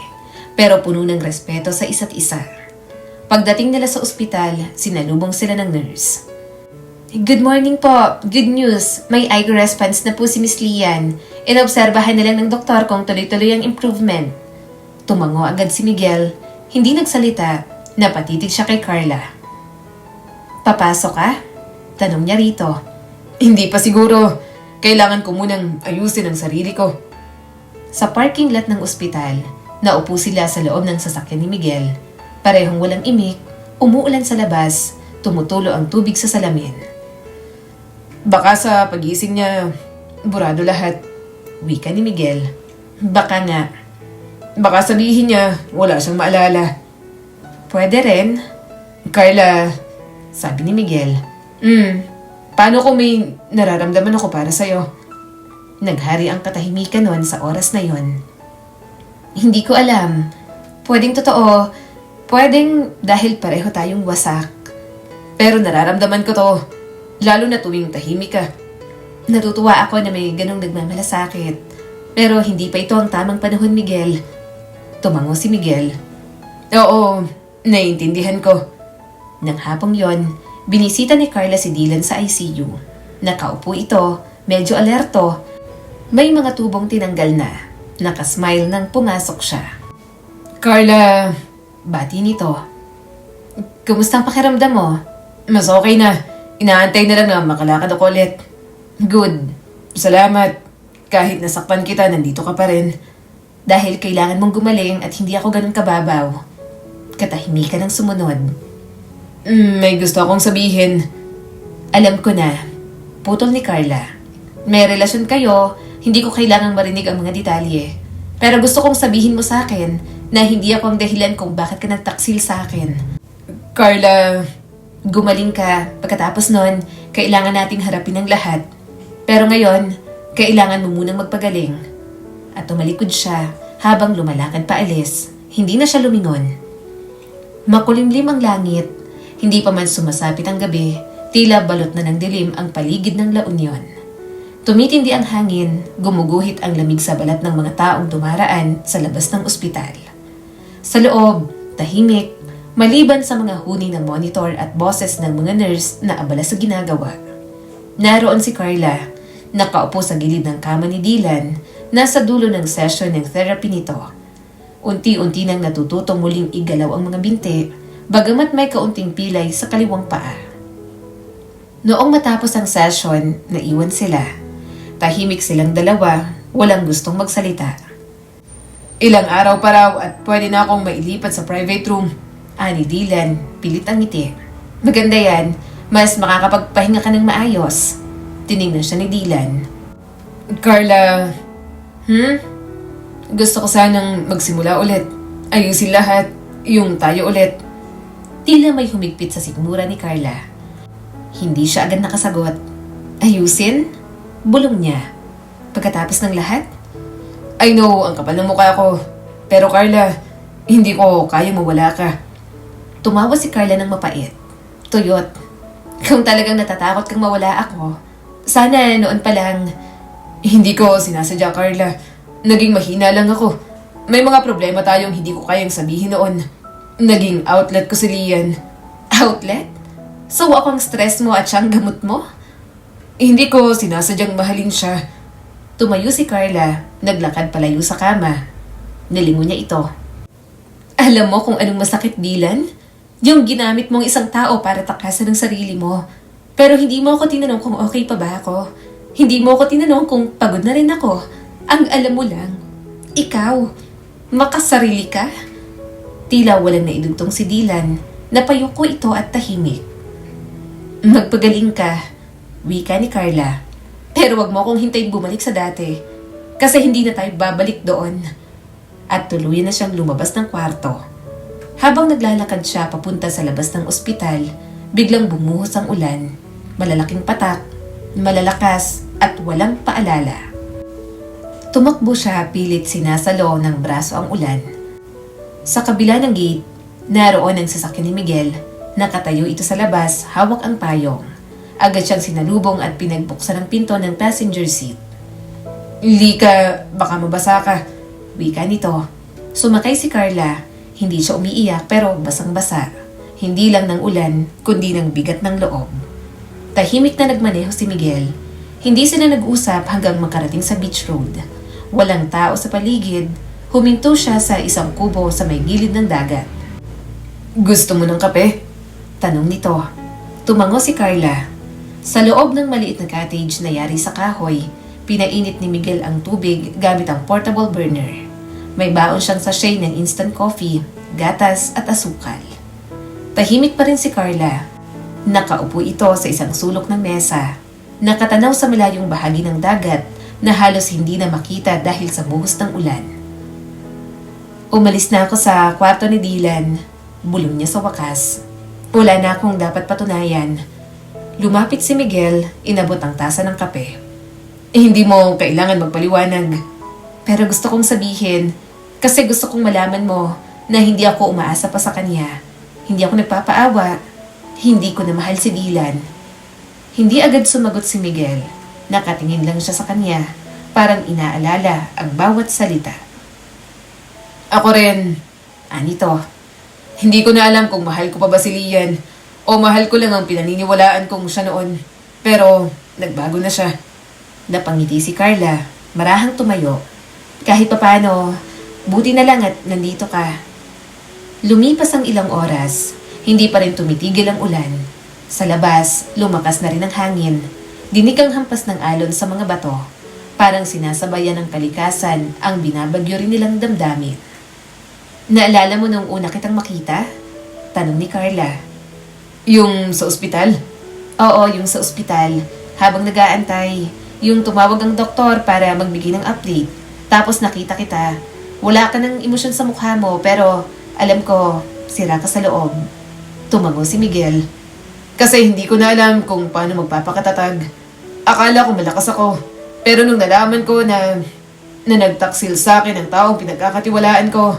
Pero puno ng respeto sa isa't isa. Pagdating nila sa ospital, sinalubong sila ng nurse. Good morning po. Good news. May eye response na po si Miss Lian. Inobserbahan na lang ng doktor kung tuloy-tuloy ang improvement. Tumango agad si Miguel. Hindi nagsalita. Napatitig siya kay Carla. Papasok ka? Tanong niya rito. Hindi pa siguro. Kailangan ko munang ayusin ang sarili ko. Sa parking lot ng ospital, naupo sila sa loob ng sasakyan ni Miguel. Parehong walang imik, umuulan sa labas, tumutulo ang tubig sa salamin. Baka sa pagising niya, burado lahat. Wika ni Miguel. Baka nga. Baka sabihin niya, wala siyang maalala. Pwede rin. Carla, Sabi ni Miguel. Paano kung may nararamdaman ako para sa'yo? Naghari ang katahimikan noon sa oras na yon. Hindi ko alam. Pwedeng totoo. Pwedeng dahil pareho tayong wasak. Pero nararamdaman ko to, lalo na tuwing tahimik ka. Natutuwa ako na may ganong nagmamalasakit. Pero hindi pa ito ang tamang panahon, Miguel. Tumango si Miguel. Oo, naiintindihan ko. Nang hapong yon, binisita ni Carla si Dylan sa ICU. Nakaupo ito, medyo alerto. May mga tubong tinanggal na. Nakasmile nang pumasok siya. Carla, Bati nito. Kumusta ang pakiramdam mo? mas okay na. Inaantay na lang na makalakad ako ulit. Good. Salamat. Kahit nasakpan kita, nandito ka pa rin. Dahil kailangan mong gumaling at hindi ako ganun kababaw. Katahimikan ang sumunod. May gusto akong sabihin. Alam ko na. Putol ni Carla. May relasyon kayo, hindi ko kailangang marinig ang mga detalye. Pero gusto kong sabihin mo sa akin na hindi ako ang dahilan kung bakit ka nagtaksil sa akin. Carla, Gumaling ka. Pagkatapos nun, kailangan nating harapin ang lahat. Pero ngayon, kailangan mo munang magpagaling. At tumalikod siya habang lumalakad paalis. Hindi na siya lumingon. Makulimlim ang langit. Hindi pa man sumasapit ang gabi, tila balot na ng dilim ang paligid ng La Union. Tumitindi ang hangin, gumuguhit ang lamig sa balat ng mga taong dumaraan sa labas ng ospital. Sa loob, tahimik, Maliban sa mga huni ng monitor at boses ng mga nurse na abala sa ginagawa. Naroon si Carla, nakaupo sa gilid ng kama ni Dylan, nasa dulo ng session ng therapy nito. Unti-unti nang natututong muling igalaw ang mga binti, bagamat may kaunting pilay sa kaliwang paa. Noong matapos ang session, naiwan sila. Tahimik silang dalawa, walang gustong magsalita. Ilang araw pa raw at pwede na akong mailipat sa private room. Ani Dylan, pilit ang ngiti. Maganda yan, mas makakapagpahinga ka ng maayos. Tiningnan siya ni Dylan. Carla, gusto ko sanang magsimula ulit. Ayusin lahat, yung tayo ulit. Tila may humigpit sa sikmura ni Carla. Hindi siya agad nakasagot. Ayusin? Bulong niya. Pagkatapos ng lahat? I know, ang kapal ng mukha ko. Pero Carla, hindi ko kaya mawala ka. Tumawa si Carla ng mapait. Tuyot, kung talagang natatakot kang mawala ako, sana noon pa lang. Hindi ko sinasadya, Carla. Naging mahina lang ako. May mga problema tayong hindi ko kayang sabihin noon. Naging outlet ko si Lian. Outlet? So ako ang stress mo at siyang gamot mo? Hindi ko sinasadyang mahalin siya. Tumayo si Carla, naglakad palayo sa kama. Nilingon niya ito. Alam mo kung anong masakit, Dylan? Yung ginamit mong isang tao para takasan ng sarili mo. Pero hindi mo ako tinanong kung okay pa ba ako. Hindi mo ako tinanong kung pagod na rin ako. Ang alam mo lang, ikaw, makasarili ka? Tila walang naidugtong si Dylan. Napayuko ito at tahimik. Magpagaling ka, wika ni Carla. Pero wag mo akong hintayin bumalik sa dati. Kasi hindi na tayo babalik doon. At tuluyan na siyang lumabas ng kwarto. Habang naglalakad siya papunta sa labas ng ospital, biglang bumuhos ang ulan. Malalaking patak, malalakas at walang paalala. Tumakbo siya pilit sinasalo ng braso ang ulan. Sa kabila ng gate, naroon ang sasakyan ni Miguel. Nakatayo ito sa labas, hawak ang payong. Agad siyang sinalubong at pinagbuksan ang pinto ng passenger seat. Lika, baka mabasa ka. Wika nito. Sumakay si Carla. Hindi siya umiiyak pero basang-basa. Hindi lang ng ulan, kundi ng bigat ng loob. Tahimik na nagmaneho si Miguel. Hindi sila nag-usap hanggang makarating sa beach road. Walang tao sa paligid. Huminto siya sa isang kubo sa may gilid ng dagat. Gusto mo ng kape? Tanong nito. Tumango si Carla. Sa loob ng maliit na cottage na yari sa kahoy, pinainit ni Miguel ang tubig gamit ang portable burner. May baon siyang sachet ng instant coffee, gatas at asukal. Tahimik pa rin si Carla. Nakaupo ito sa isang sulok ng mesa. Nakatanaw sa malayong bahagi ng dagat na halos hindi na makita dahil sa buhos ng ulan. Umalis na ako sa kwarto ni Dylan. Bulong niya sa wakas. Wala na akong dapat patunayan. Lumapit si Miguel, inabot ang tasa ng kape. Hindi mo kailangan magpaliwanag. Pero gusto kong sabihin, kasi gusto kong malaman mo na hindi ako umaasa pa sa kanya. Hindi ako nagpapaawa. Hindi ko na mahal si Dylan. Hindi agad sumagot si Miguel. Nakatingin lang siya sa kanya. Parang inaalala ang bawat salita. Ako rin. Anito. Hindi ko na alam kung mahal ko pa ba si Lian o mahal ko lang ang pinaniniwalaan kong siya noon. Pero nagbago na siya. Napangiti si Carla. Marahang tumayo. Kahit papano, buti na lang at nandito ka. Lumipas ang ilang oras, hindi pa rin tumitigil ang ulan. Sa labas, lumakas na rin ang hangin. Dinig ang hampas ng alon sa mga bato. Parang sinasabayan ng kalikasan ang binabagyo rin nilang damdamin. Naalala mo nung una kitang makita? Tanong ni Carla. Yung sa ospital? Oo, yung sa ospital. Habang nag-aantay, yung tumawag ang doktor para magbigay ng update. Tapos nakita kita. Wala ka ng emosyon sa mukha mo pero alam ko, sira ka sa loob. Tumango si Miguel. Kasi hindi ko na alam kung paano magpapakatatag. Akala ko malakas ako. Pero nung nalaman ko na nagtaksil sa akin ang taong pinagkakatiwalaan ko,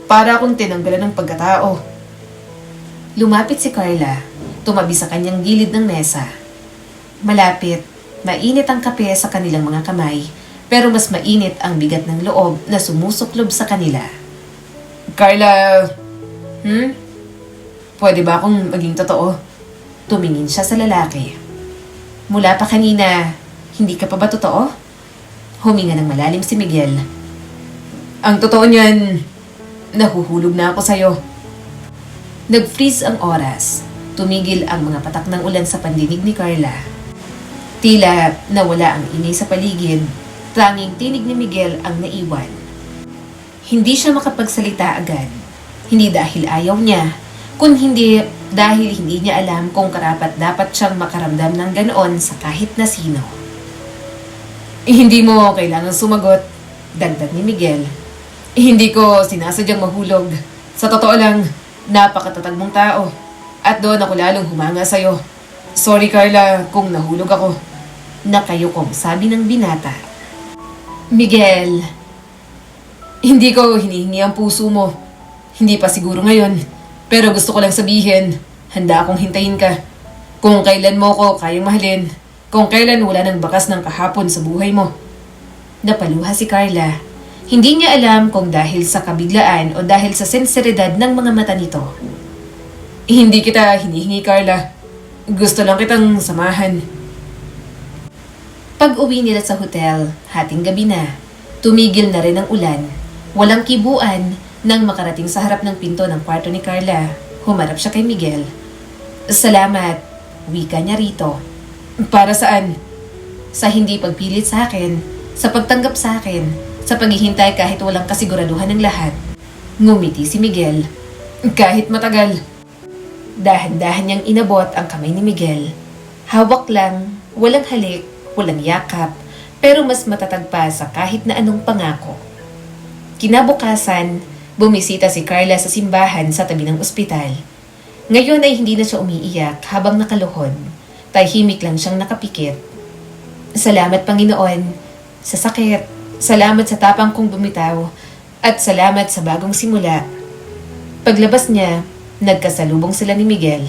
para akong tinanggalan ng pagkatao. Lumapit si Carla. Tumabi sa kanyang gilid ng mesa. Malapit, mainit ang kape sa kanilang mga kamay, pero mas mainit ang bigat ng loob na sumusuklob sa kanila. Carla, Pwede ba akong maging totoo? Tumingin siya sa lalaki. Mula pa kanina, hindi ka pa ba totoo? Huminga ng malalim si Miguel. Ang totoo niyan, nahuhulog na ako sa'yo. Nag-freeze ang oras. Tumigil ang mga patak ng ulan sa pandinig ni Carla. Tila nawala ang ingay sa paligid. Tanging tinig ni Miguel ang naiwan. Hindi siya makapagsalita agad. Hindi dahil ayaw niya, kundi dahil hindi niya alam kung karapat-dapat siyang makaramdam ng ganoon sa kahit na sino. Hindi mo kailangan sumagot, Dagdag ni Miguel. Hindi ko sinasadyang mahulog. Sa totoo lang, napakatatag mong tao. At doon ako lalong humanga sa'yo. Sorry Carla kung nahulog ako. Nakayukong sabi ng binata. Miguel, hindi ko hinihingi ang puso mo. Hindi pa siguro ngayon. Pero gusto ko lang sabihin, handa akong hintayin ka. Kung kailan mo ko kayang mahalin. Kung kailan wala ng bakas ng kahapon sa buhay mo. Napaluha si Carla. Hindi niya alam kung dahil sa kabiglaan o dahil sa senseridad ng mga mata nito. Hindi kita hinihingi Carla. Gusto lang kitang samahan. Pag-uwi nila sa hotel, hating gabi na. Tumigil na rin ang ulan. Walang kibuan nang makarating sa harap ng pinto ng kwarto ni Carla. Humarap siya kay Miguel. Salamat, wika niya rito. Para saan? Sa hindi pagpilit sa akin, sa pagtanggap sa akin, sa paghihintay kahit walang kasiguraduhan ng lahat. Ngumiti si Miguel. Kahit matagal. Dahan-dahan niyang inabot ang kamay ni Miguel. Hawak lang, walang halik, walang yakap, pero mas matatag pa sa kahit na anong pangako. Kinabukasan, bumisita si Carla sa simbahan sa tabi ng ospital. Ngayon ay hindi na siya umiiyak habang nakaluhod. Tahimik lang siyang nakapikit. Salamat Panginoon, sa sakit, salamat sa tapang kong bumitaw, at salamat sa bagong simula. Paglabas niya, nagkasalubong sila ni Miguel.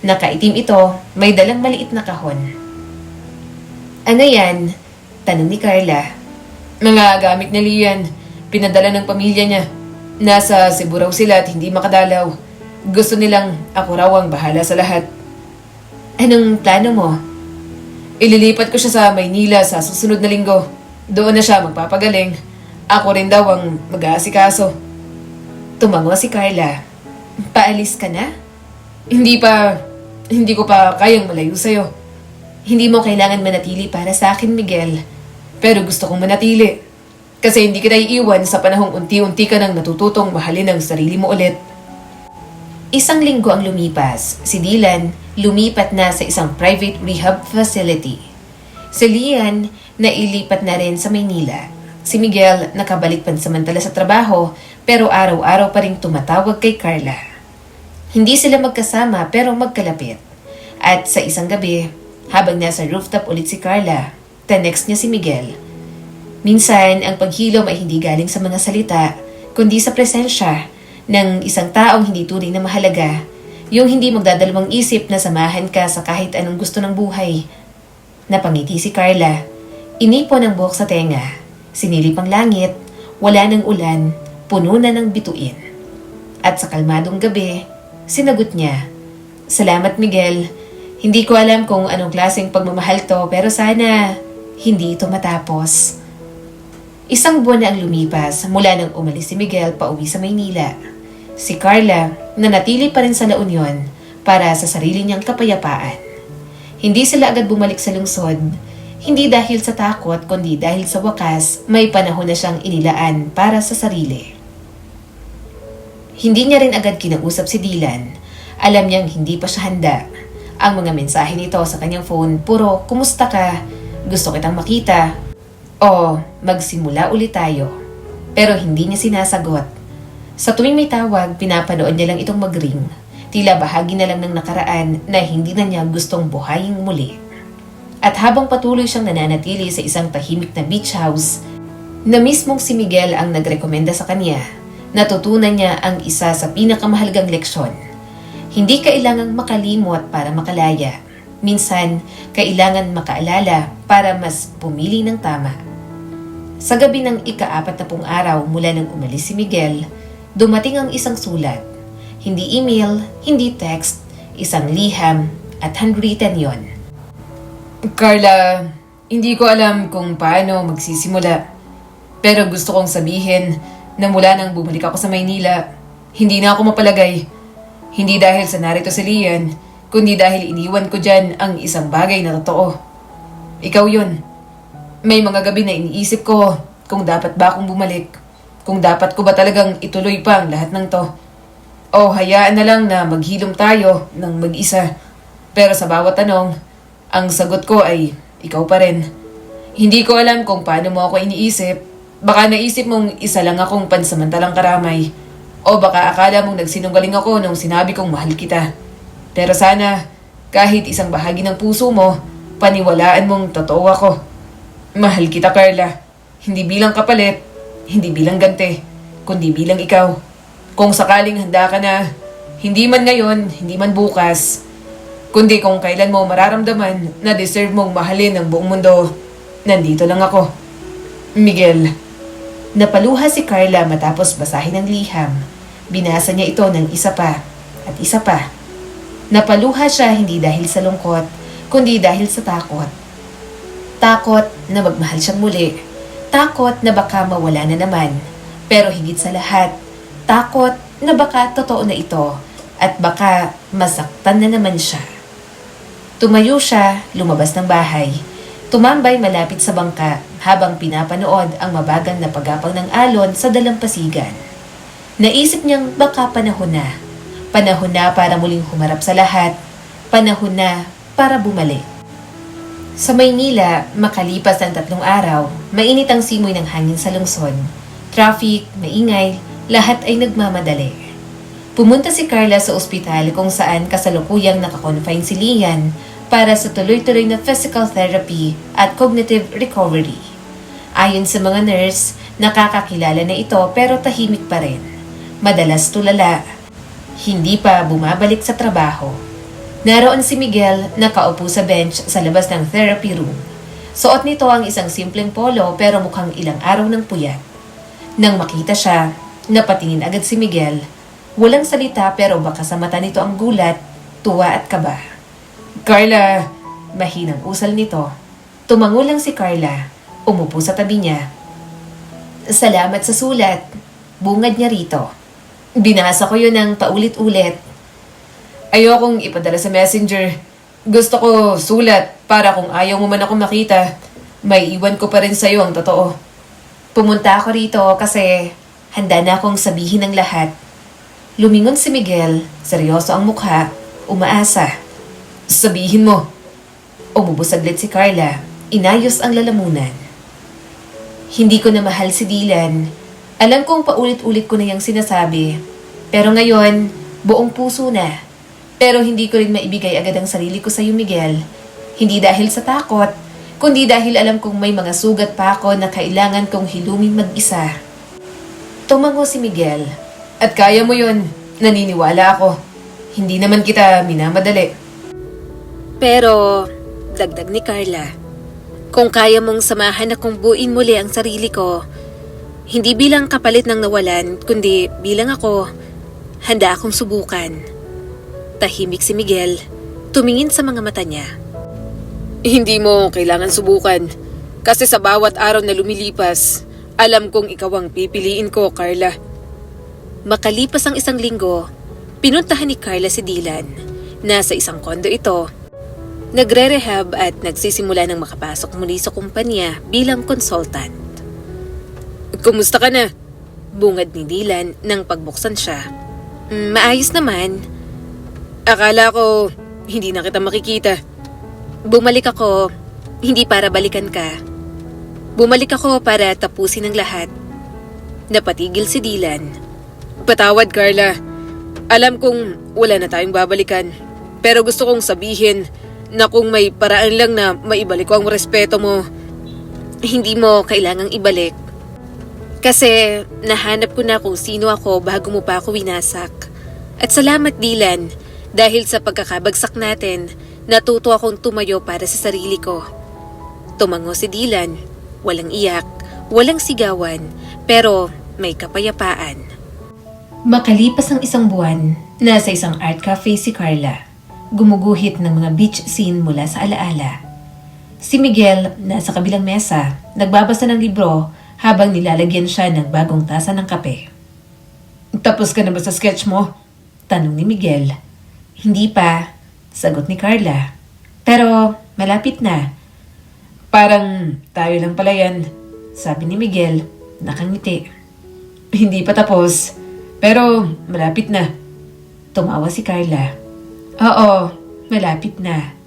Nakaitim ito, may dalang maliit na kahon. Ano yan? Tanong ni Carla. Mga gamit ni Lian. Pinadala ng pamilya niya. Nasa Cebu raw sila at hindi makadalaw. Gusto nilang ako raw ang bahala sa lahat. Anong plano mo? Ililipat ko siya sa Maynila sa susunod na linggo. Doon na siya magpapagaling. Ako rin daw ang mag-aasikaso. Tumango si Carla. Paalis ka na? Hindi ko pa kayang malayo sa'yo. Hindi mo kailangan manatili para sa akin, Miguel. Pero gusto kong manatili. Kasi hindi kita iiwan sa panahong unti-unti ka nang natututong mahalin ang sarili mo ulit. Isang linggo ang lumipas. Si Dylan lumipat na sa isang private rehab facility. Si Lian nailipat na rin sa Maynila. Si Miguel nakabalik pansamantala sa trabaho pero araw-araw pa rin tumatawag kay Carla. Hindi sila magkasama pero magkalapit. At sa isang gabi, habang nasa rooftop ulit si Carla, tenext niya si Miguel. Minsan, ang paghilom ay hindi galing sa mga salita, kundi sa presensya ng isang taong hindi tunay na mahalaga, yung hindi magdadalawang isip na samahan ka sa kahit anong gusto ng buhay. Napangiti si Carla. Inipon ang buhok sa tenga. Sinilip ang langit, wala ng ulan, puno na ng bituin. At sa kalmadong gabi, sinagot niya, Salamat Miguel, hindi ko alam kung anong klaseng pagmamahal to pero sana hindi ito matapos. Isang buwan na ang lumipas mula nang umalis si Miguel pauwi sa Maynila. Si Carla nanatili pa rin sa La Union para sa sarili niyang kapayapaan. Hindi sila agad bumalik sa lungsod, hindi dahil sa takot kundi dahil sa wakas may panahon na siyang inilaan para sa sarili. Hindi niya rin agad kinausap si Dylan. Alam niyang hindi pa siya handa. Ang mga mensahe nito sa kanyang phone puro, "Kumusta ka? Gusto kitang makita." O, "Magsimula ulit tayo." Pero hindi niya sinasagot. Sa tuwing may tawag, pinapanood niya lang itong mag-ring. Tila bahagi na lang ng nakaraan na hindi na niya gustong buhayin muli. At habang patuloy siyang nananatili sa isang tahimik na beach house, na mismong si Miguel ang nagrekomenda sa kanya, natutunan niya ang isa sa pinakamahalagang leksyon. Hindi kailangang makalimot para makalaya. Minsan, kailangan makaalala para mas pumili ng tama. Sa gabi ng ika-40 araw mula nang umalis si Miguel, dumating ang isang sulat. Hindi email, hindi text, isang liham at handwritten yon. Carla, hindi ko alam kung paano magsisimula. Pero gusto kong sabihin na mula nang bumalik ako sa Maynila, hindi na ako mapalagay. Hindi dahil sa narito si Lian, kundi dahil iniwan ko dyan ang isang bagay na totoo. Ikaw yun. May mga gabi na iniisip ko kung dapat ba akong bumalik. Kung dapat ko ba talagang ituloy pa ang lahat ng to. O hayaan na lang na maghilom tayo ng mag-isa. Pero sa bawat tanong, ang sagot ko ay ikaw pa rin. Hindi ko alam kung paano mo ako iniisip. Baka naisip mong isa lang akong pansamantalang karamay. O baka akala mong nagsinungaling ako nung sinabi kong mahal kita. Pero sana, kahit isang bahagi ng puso mo, paniwalaan mong totoo ako. Mahal kita, Carla. Hindi bilang kapalit, hindi bilang ganti, kundi bilang ikaw. Kung sakaling handa ka na, hindi man ngayon, hindi man bukas, kundi kung kailan mo mararamdaman na deserve mong mahalin ng buong mundo, nandito lang ako. Miguel. Napaluha si Carla matapos basahin ang liham. Binasa niya ito ng isa pa at isa pa. Napaluha siya hindi dahil sa lungkot, kundi dahil sa takot. Takot na magmahal siyang muli. Takot na baka mawala na naman. Pero higit sa lahat, takot na baka totoo na ito at baka masaktan na naman siya. Tumayo siya, lumabas ng bahay. Tumambay malapit sa bangka habang pinapanood ang mabagal na pagapang ng alon sa dalampasigan. Naisip niyang baka panahon na. Panahon na para muling humarap sa lahat. Panahon na para bumalik. Sa Maynila, makalipas ang 3 araw, mainit ang simoy ng hangin sa lungsod. Traffic, maingay, lahat ay nagmamadali. Pumunta si Carla sa ospital kung saan kasalukuyang nakakonfine si Lian para sa tuloy-tuloy na physical therapy at cognitive recovery. Ayon sa mga nurse, nakakakilala na ito pero tahimik pa rin. Madalas tulala. Hindi pa bumabalik sa trabaho. Naroon si Miguel nakaupo sa bench sa labas ng therapy room. Suot nito ang isang simpleng polo pero mukhang ilang araw ng puyat. Nang makita siya, napatingin agad si Miguel. Walang salita pero baka sa mata nito ang gulat, tuwa at kaba. Carla, Mahinang usal nito. Tumango lang si Carla. Umupo sa tabi niya. Salamat sa sulat. Bungad niya rito. Binasa ko yun ng paulit-ulit. ayokong ipadala sa messenger. Gusto ko sulat para kung ayaw mo man akong makita, may iwan ko pa rin sa'yo ang totoo. Pumunta ako rito kasi handa na akong sabihin ng lahat. Lumingon si Miguel, seryoso ang mukha, umaasa. Sabihin mo. Umubo saglit si Carla, inayos ang lalamunan. Hindi ko na mahal si Dylan. Alam kong paulit-ulit ko na yung sinasabi. Pero ngayon, buong puso na. Pero hindi ko rin maibigay agad ang sarili ko sa iyo, Miguel. Hindi dahil sa takot, kundi dahil alam kong may mga sugat pa ako na kailangan kong hilumin mag-isa. Tumango si Miguel. At kaya mo yun, naniniwala ako. Hindi naman kita minamadali. Pero, dagdag ni Carla, kung kaya mong samahan akong buuin muli ang sarili ko, hindi bilang kapalit ng nawalan, kundi bilang ako, handa akong subukan. Tahimik si Miguel, tumingin sa mga mata niya. Hindi mo kailangan subukan. Kasi sa bawat araw na lumilipas, alam kong ikaw ang pipiliin ko, Carla. Makalipas ang 1 linggo, pinuntahan ni Carla si Dylan. Nasa isang kondo ito. Nagre-rehab at nagsisimula ng makapasok muli sa kumpanya bilang consultant. Kumusta ka na? Bungad ni Dylan nang pagbuksan siya. Maayos naman. Akala ko hindi na kita makikita. Bumalik ako, hindi para balikan ka. Bumalik ako para tapusin ang lahat. Napatigil si Dylan. Patawad, Carla. Alam kong wala na tayong babalikan. Pero gusto kong sabihin na kung may paraan lang na maibalik ko ang respeto mo, hindi mo kailangang ibalik. Kasi nahanap ko na kung sino ako bago mo pa ako winasak. At salamat, Dylan. Dahil sa pagkakabagsak natin, natuto akong tumayo para sa sarili ko. Tumango si Dylan. Walang iyak, walang sigawan, pero may kapayapaan. Makalipas ang isang buwan, nasa isang art cafe si Carla. Gumuguhit ng mga beach scene mula sa alaala. Si Miguel, nasa kabilang mesa, nagbabasa ng libro habang nilalagyan siya ng bagong tasa ng kape. Tapos ka na ba sa sketch mo? Tanong ni Miguel. Hindi pa, sagot ni Carla. Pero malapit na. Parang tayo lang pala yan. Sabi ni Miguel, nakangiti. Hindi pa tapos, pero malapit na. Tumawa si Carla. Oo, malapit na.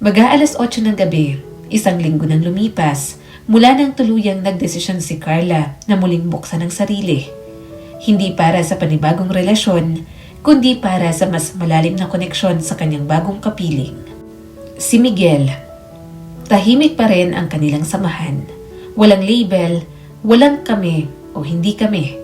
Mag-aalas 8 ng gabi, isang linggo nang lumipas, mula nang tuluyang nagdesisyon si Carla na muling buksan ang sarili. Hindi para sa panibagong relasyon, kundi para sa mas malalim na koneksyon sa kanyang bagong kapiling. Si Miguel. Tahimik pa rin ang kanilang samahan. Walang label, walang kami o hindi kami.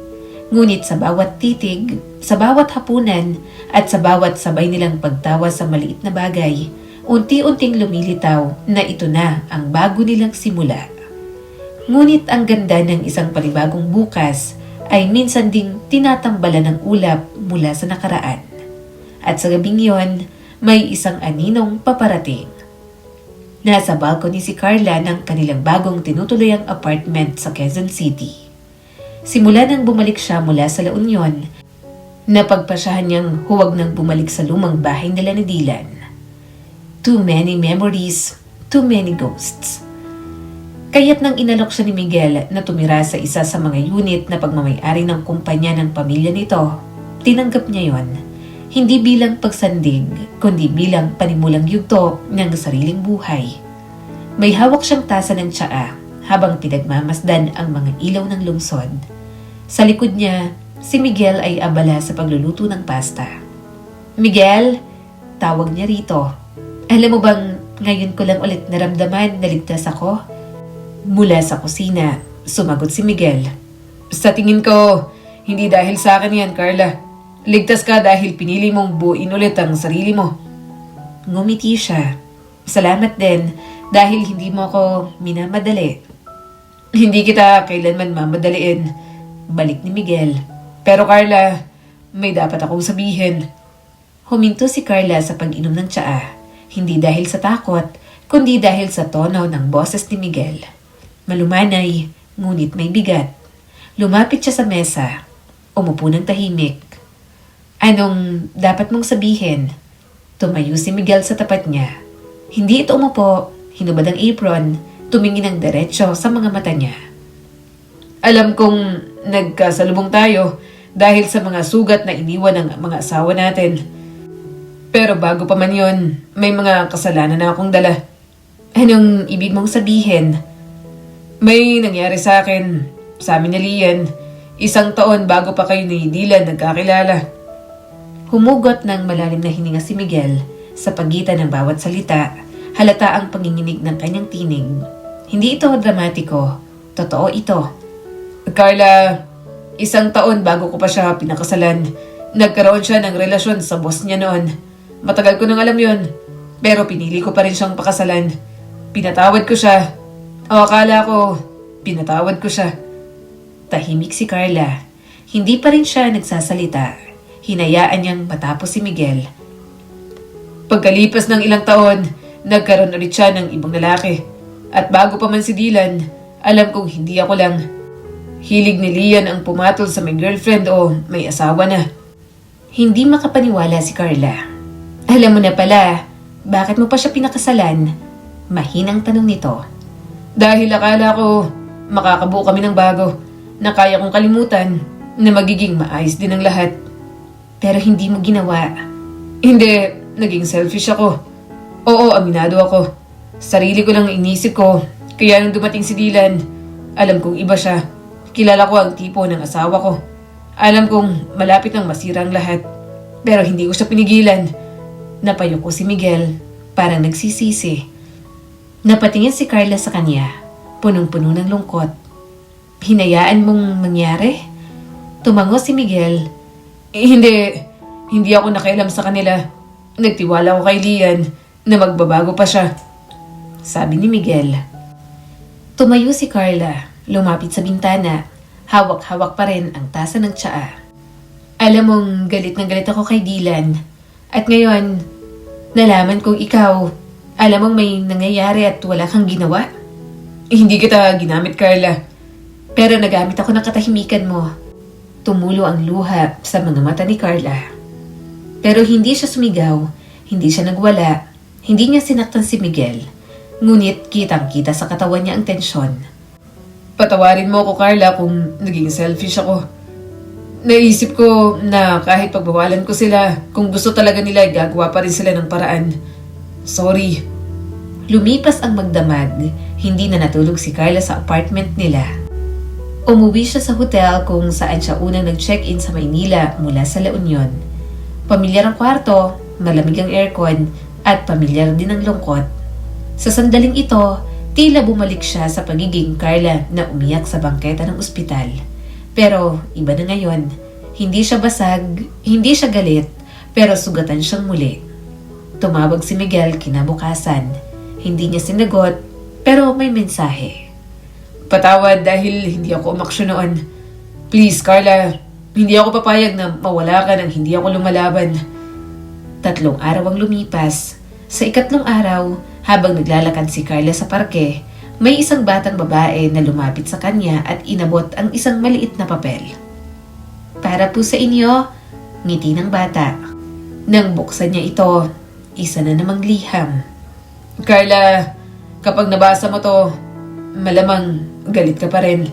Ngunit sa bawat titig, sa bawat hapunan, at sa bawat sabay nilang pagtawa sa maliit na bagay, unti-unting lumilitaw na ito na ang bago nilang simula. Ngunit ang ganda ng isang panibagong bukas ay minsan ding tinatambalan ng ulap mula sa nakaraan. At sa gabing yon, may isang aninong paparating. Nasa balcony si Carla ng kanilang bagong tinutuluyang apartment sa Quezon City. Simula nang bumalik siya mula sa La Union, napagpasyahan niyang huwag nang bumalik sa lumang bahay nila ni Dylan. Too many memories, too many ghosts. Kaya't nang inalok siya ni Miguel na tumira sa isa sa mga unit na pagmamayari ng kumpanya ng pamilya nito, tinanggap niya yon, hindi bilang pagsandig, kundi bilang panimulang yugto ng sariling buhay. May hawak siyang tasa ng tsaa habang pinagmamasdan ang mga ilaw ng lungsod. Sa likod niya, si Miguel ay abala sa pagluluto ng pasta. Miguel, tawag niya rito. Alam mo bang ngayon ko lang ulit naramdaman na ligtas ako? Mula sa kusina, sumagot si Miguel. Sa tingin ko, hindi dahil sa akin yan, Carla. Ligtas ka dahil pinili mong buuin ulit ang sarili mo. Ngumiti siya. Salamat din dahil hindi mo ako minamadali. Hindi kita kailanman mamadaliin. Balik ni Miguel. Pero Carla, may dapat akong sabihin. Huminto si Carla sa pag-inom ng tsaa. Hindi dahil sa takot, kundi dahil sa tono ng boses ni Miguel. Malumanay, ngunit may bigat. Lumapit siya sa mesa. Umupo ng tahimik. Anong dapat mong sabihin? Tumayo si Miguel sa tapat niya. Hindi ito umupo, hinubad ang apron, tumingin ng diretso sa mga mata niya. Alam kong nagkasalubong tayo dahil sa mga sugat na iniwan ng mga asawa natin. Pero bago pa man yon, may mga kasalanan na akong dala. Anong ibig mong sabihin? May nangyari sa akin, sa amin ni Lian, 1 taon bago pa kayo ni Dylan nagkakilala. Humugot ng malalim na hininga si Miguel. Sa pagitan ng bawat salita, halata ang panginginig ng kanyang tinig. Hindi ito dramatiko. Totoo ito. Carla, 1 taon bago ko pa siya pinakasalan, nagkaroon siya ng relasyon sa boss niya noon. Matagal ko nang alam yon, pero pinili ko pa rin siyang pakasalan. Pinatawad ko siya. O akala ko, pinatawad ko siya. Tahimik si Carla. Hindi pa rin siya nagsasalita. Hinayaan niyang matapos si Miguel. Pagkalipas ng ilang taon, nagkaroon ulit siya ng ibang lalaki. At bago pa man si Dylan, alam kong hindi ako lang. Hilig ni Lian ang pumatol sa may girlfriend o may asawa na. Hindi makapaniwala si Carla. Alam mo na pala, bakit mo pa siya pinakasalan? Mahinang tanong nito. Dahil akala ko makakabuo kami ng bago na kaya kong kalimutan na magiging maayos din ang lahat. Pero hindi mo ginawa. Hindi, naging selfish ako. Oo, aminado ako. Sarili ko lang inisip ko, kaya nung dumating si Dylan, alam kong iba siya. Kilala ko ang tipo ng asawa ko. Alam kong malapit nang masira ang lahat. Pero hindi ko siya pinigilan. Napayuko si Miguel, parang nagsisisi. Napatingin si Carla sa kanya, punong-puno ng lungkot. Hinayaan mong mangyari? Tumango si Miguel. Hindi ako nakialam sa kanila. Nagtiwala ko kay Lian na magbabago pa siya. Sabi ni Miguel. Tumayo si Carla, lumapit sa bintana. Hawak-hawak pa rin ang tasa ng tsaa. Alam mong galit na galit ako kay Dylan. At ngayon, nalaman kong ikaw, alam mong may nangyayari at wala kang ginawa. Hindi kita ginamit, Carla. Pero nagamit ako ng katahimikan mo. Tumulo ang luha sa mga mata ni Carla. Pero hindi siya sumigaw, hindi siya nagwala, hindi niya sinaktan si Miguel. Ngunit kitang-kita sa katawan niya ang tensyon. Patawarin mo ako, Carla, kung naging selfish ako. Naisip ko na kahit pagbawalan ko sila, kung gusto talaga nila, gagawa pa rin sila ng paraan. Sorry. Lumipas ang magdamag, hindi na natulog si Carla sa apartment nila. Umuwi siya sa hotel kung saan siya unang nag-check-in sa Maynila mula sa La Union. Pamilyar ang kwarto, malamig ang aircon, at pamilyar din ang lungkot. Sa sandaling ito, tila bumalik siya sa pagiging Carla na umiyak sa bangketa ng ospital. Pero iba na ngayon, hindi siya basag, hindi siya galit, pero sugatan siyang muli. Tumawag si Miguel kinabukasan. Hindi niya sinagot, pero may mensahe. Patawad dahil hindi ako umaksyon noon. Please, Carla, hindi ako papayag na mawala ka nang hindi ako lumalaban. 3 araw ang lumipas. Sa 4th araw, habang naglalakad si Carla sa parke, may isang batang babae na lumapit sa kanya at inabot ang isang maliit na papel. Para po sa inyo, ngiti ng bata. Nang buksan niya ito, isa na namang liham. Carla, kapag nabasa mo to, malamang galit ka pa rin.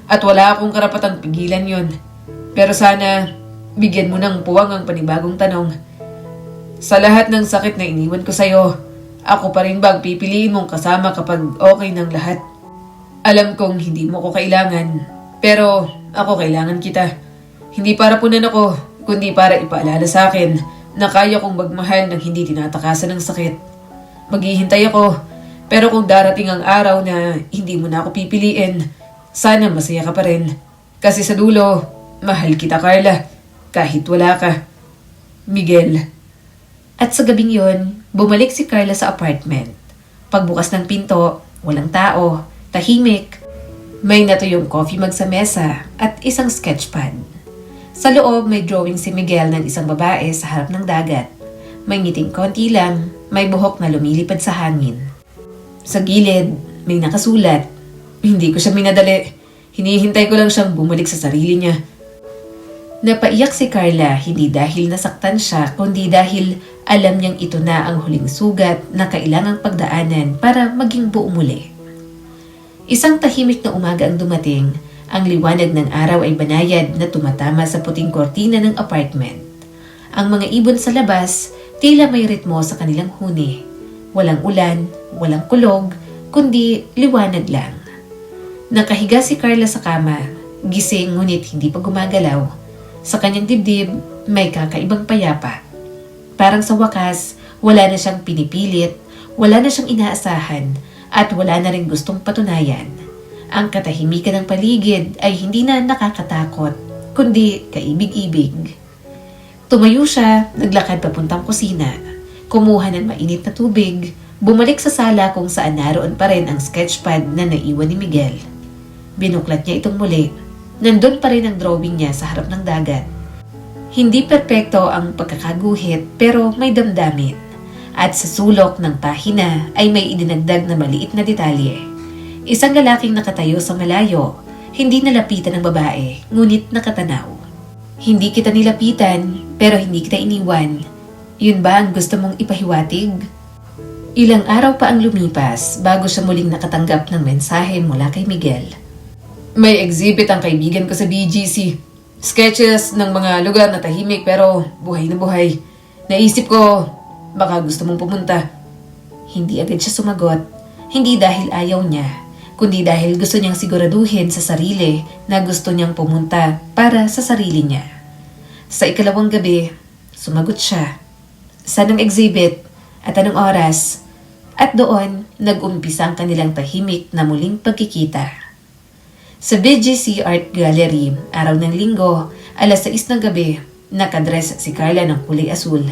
At wala akong karapatang pigilan yon. Pero sana, bigyan mo ng puwang ang panibagong tanong. Sa lahat ng sakit na iniwan ko sa'yo, ako pa rin ba ang pipiliin mong kasama kapag okay ng lahat? Alam kong hindi mo ko kailangan, pero ako kailangan kita. Hindi para punan ako, kundi para ipaalala sa akin na kaya kong magmahal ng hindi tinatakasan ng sakit. Maghihintay ako, pero kung darating ang araw na hindi mo na ako pipiliin, sana masaya ka pa rin. Kasi sa dulo, mahal kita, Carla, kahit wala ka. Miguel. At sa gabing yon, bumalik si Carla sa apartment. Pagbukas ng pinto, walang tao, tahimik. May natuyong coffee mug sa mesa at isang sketchpad. Sa loob may drawing si Miguel ng isang babae sa harap ng dagat. May ngiting konti lang, may buhok na lumilipad sa hangin. Sa gilid, may nakasulat. Hindi ko siya minadali. Hinihintay ko lang siyang bumalik sa sarili niya. Napaiyak si Carla hindi dahil nasaktan siya, kundi dahil alam niyang ito na ang huling sugat na kailangang pagdaanan para maging buo muli. Isang tahimik na umaga ang dumating. Ang liwanag ng araw ay banayad na tumatama sa puting kortina ng apartment. Ang mga ibon sa labas, tila may ritmo sa kanilang huni. Walang ulan, walang kulog, kundi liwanag lang. Nakahiga si Carla sa kama, gising ngunit hindi pa gumagalaw. Sa kanyang dibdib, may kakaibang payapa. Parang sa wakas, wala na siyang pinipilit, wala na siyang inaasahan, at wala na rin gustong patunayan. Ang katahimikan ng paligid ay hindi na nakakatakot, kundi kaibig-ibig. Tumayo siya, naglakad papuntang kusina. Kumuha ng mainit na tubig, bumalik sa sala kung saan naroon pa rin ang sketchpad na naiwan ni Miguel. Binuklat niya itong muli. Nandun pa rin ang drawing niya sa harap ng dagat. Hindi perpekto ang pagkakaguhit pero may damdamin. At sa sulok ng pahina ay may idinagdag na maliit na detalye. Isang lalaking nakatayo sa malayo, hindi nalapitan ng babae, ngunit nakatanaw. Hindi kita nilapitan, pero hindi kita iniwan. Yun ba ang gusto mong ipahiwatig? Ilang araw pa ang lumipas bago siya muling nakatanggap ng mensahe mula kay Miguel. May exhibit ang kaibigan ko sa BGC. Sketches ng mga lugar na tahimik pero buhay na buhay. Naisip ko, baka gusto mong pumunta. Hindi agad siya sumagot. Hindi dahil ayaw niya, kundi dahil gusto niyang siguraduhin sa sarili na gusto niyang pumunta para sa sarili niya. Sa ikalawang gabi, sumagot siya. Saan ang exhibit? At anong oras? At doon, nag-umpisa ang kanilang tahimik na muling pagkikita. Sa BGC Art Gallery, araw ng linggo, alas 6 ng gabi, nakadress si Carla ng kulay asul.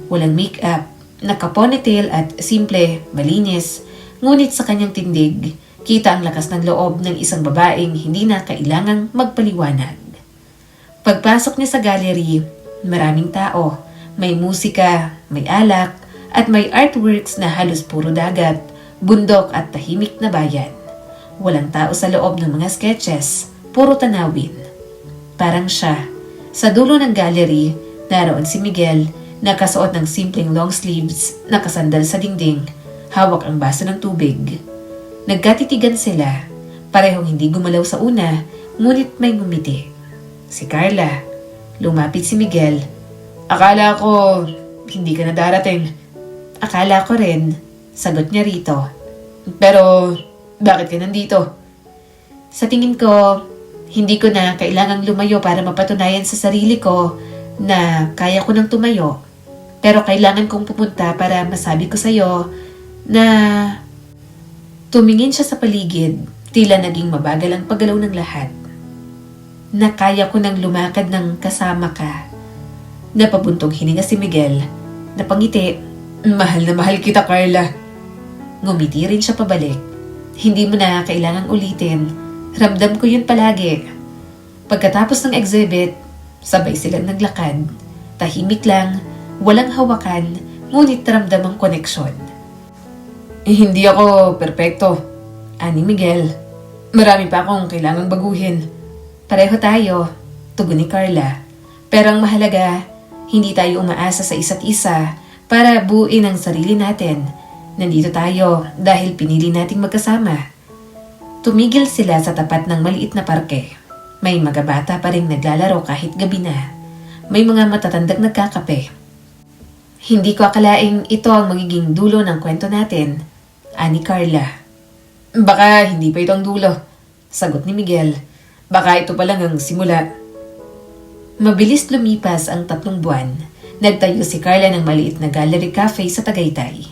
Walang make-up, naka-ponytail at simple, malinis, ngunit sa kanyang tindig, kita ang lakas ng loob ng isang babaeng hindi na kailangang magpaliwanag. Pagpasok niya sa gallery, maraming tao, may musika, may alak, at may artworks na halos puro dagat, bundok at tahimik na bayan. Walang tao sa loob ng mga sketches, puro tanawin. Parang siya. Sa dulo ng gallery, naroon si Miguel, nakasuot ng simpleng long sleeves, nakasandal sa dingding, hawak ang baso ng tubig. Nagkatitigan sila, parehong hindi gumalaw sa una, ngunit may ngumiti. Si Carla. Lumapit si Miguel. Akala ko hindi ka na darating. Akala ko rin, sagot niya rito. Pero bakit ka nandito? Sa tingin ko, hindi ko na kailangang lumayo para mapatunayan sa sarili ko na kaya ko nang tumayo. Pero kailangan kong pumunta para masabi ko sa'yo na... Tumingin siya sa paligid, tila naging mabagal ang paggalaw ng lahat. Na kaya ko nang lumakad ng kasama ka. Napabuntong hininga si Miguel. Napangiti. Mahal na mahal kita, Carla. Ngumiti rin siya pabalik. Hindi mo na kailangang ulitin. Ramdam ko yun palagi. Pagkatapos ng exhibit, sabay silang naglakad. Tahimik lang, walang hawakan, ngunit ramdam ang koneksyon. Hindi ako perpekto, ani Miguel. Marami pa akong kailangang baguhin. Pareho tayo, tugon ni Carla. Pero ang mahalaga, hindi tayo umaasa sa isa't isa para buuin ang sarili natin. Nandito tayo dahil pinili nating magkasama. Tumigil sila sa tapat ng maliit na parke. May mga bata pa rin naglalaro kahit gabi na. May mga matatandang nagkakape. Hindi ko akalaing ito ang magiging dulo ng kwento natin, ani Carla. Baka hindi pa ito ang dulo, sagot ni Miguel. Baka ito pa lang ang simula. Mabilis lumipas ang 3 buwan. Nagtayo si Carla ng maliit na gallery cafe sa Tagaytay.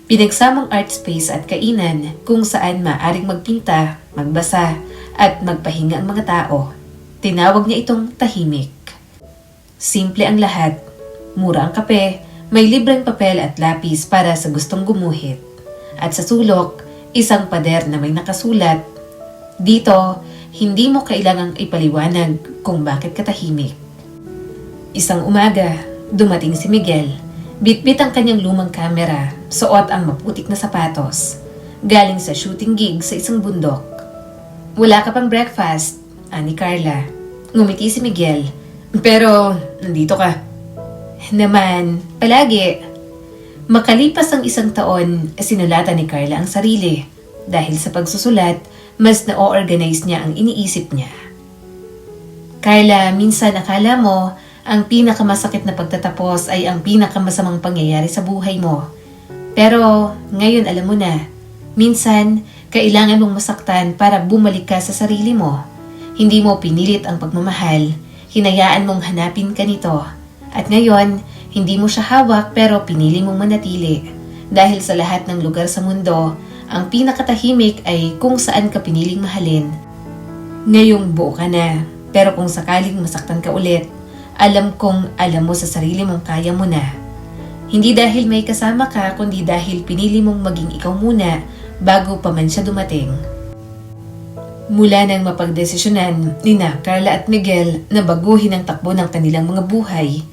Pinagsamang art space at kainan kung saan maaring magpinta, magbasa, at magpahinga ang mga tao. Tinawag niya itong tahimik. Simple ang lahat. Mura ang kape, may libreng papel at lapis para sa gustong gumuhit. At sa sulok, isang pader na may nakasulat. Dito, hindi mo kailangang ipaliwanag kung bakit katahimik. Isang umaga, dumating si Miguel. Bitbit ang kanyang lumang kamera, suot ang maputik na sapatos. Galing sa shooting gig sa isang bundok. Wala ka pang breakfast, ani Carla. Ngumiti si Miguel. Pero, nandito ka. Naman, palagi. Makalipas ang 1 taon, sinulatan ni Carla ang sarili. Dahil sa pagsusulat, mas na-organize niya ang iniisip niya. Carla, minsan akala mo, ang pinakamasakit na pagtatapos ay ang pinakamasamang pangyayari sa buhay mo. Pero ngayon alam mo na, minsan kailangan mong masaktan para bumalik ka sa sarili mo. Hindi mo pinilit ang pagmamahal, hinayaan mong hanapin ka nito. At ngayon, hindi mo siya hawak pero pinili mong manatili. Dahil sa lahat ng lugar sa mundo, ang pinakatahimik ay kung saan ka piniling mahalin. Ngayong buo ka na, pero kung sakaling masaktan ka ulit, alam kong alam mo sa sarili mong kaya mo na. Hindi dahil may kasama ka, kundi dahil pinili mong maging ikaw muna bago pa man siya dumating. Mula nang mapagdesisyonan ni Carla at Miguel na baguhin ang takbo ng kanilang mga buhay,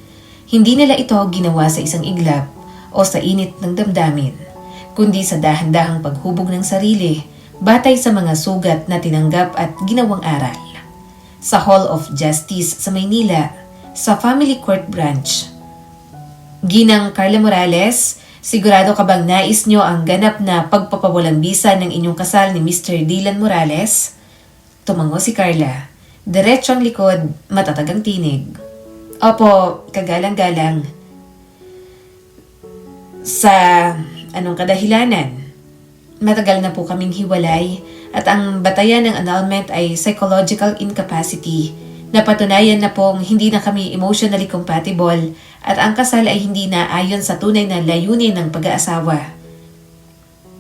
hindi nila ito ginawa sa isang iglap o sa init ng damdamin, kundi sa dahan-dahang paghubog ng sarili batay sa mga sugat na tinanggap at ginawang aral. Sa Hall of Justice sa Maynila, sa Family Court Branch. Ginang Carla Morales, sigurado ka bang nais nyo ang ganap na pagpapawalang bisa ng inyong kasal ni Mr. Dylan Morales? Tumango si Carla. Diretso ang likod, matatag ang tinig. Opo, kagalang-galang. Sa anong kadahilanan? Matagal na po kaming hiwalay at ang batayan ng annulment ay psychological incapacity. Napatunayan na pong hindi na kami emotionally compatible at ang kasal ay hindi na ayon sa tunay na layunin ng pag-aasawa.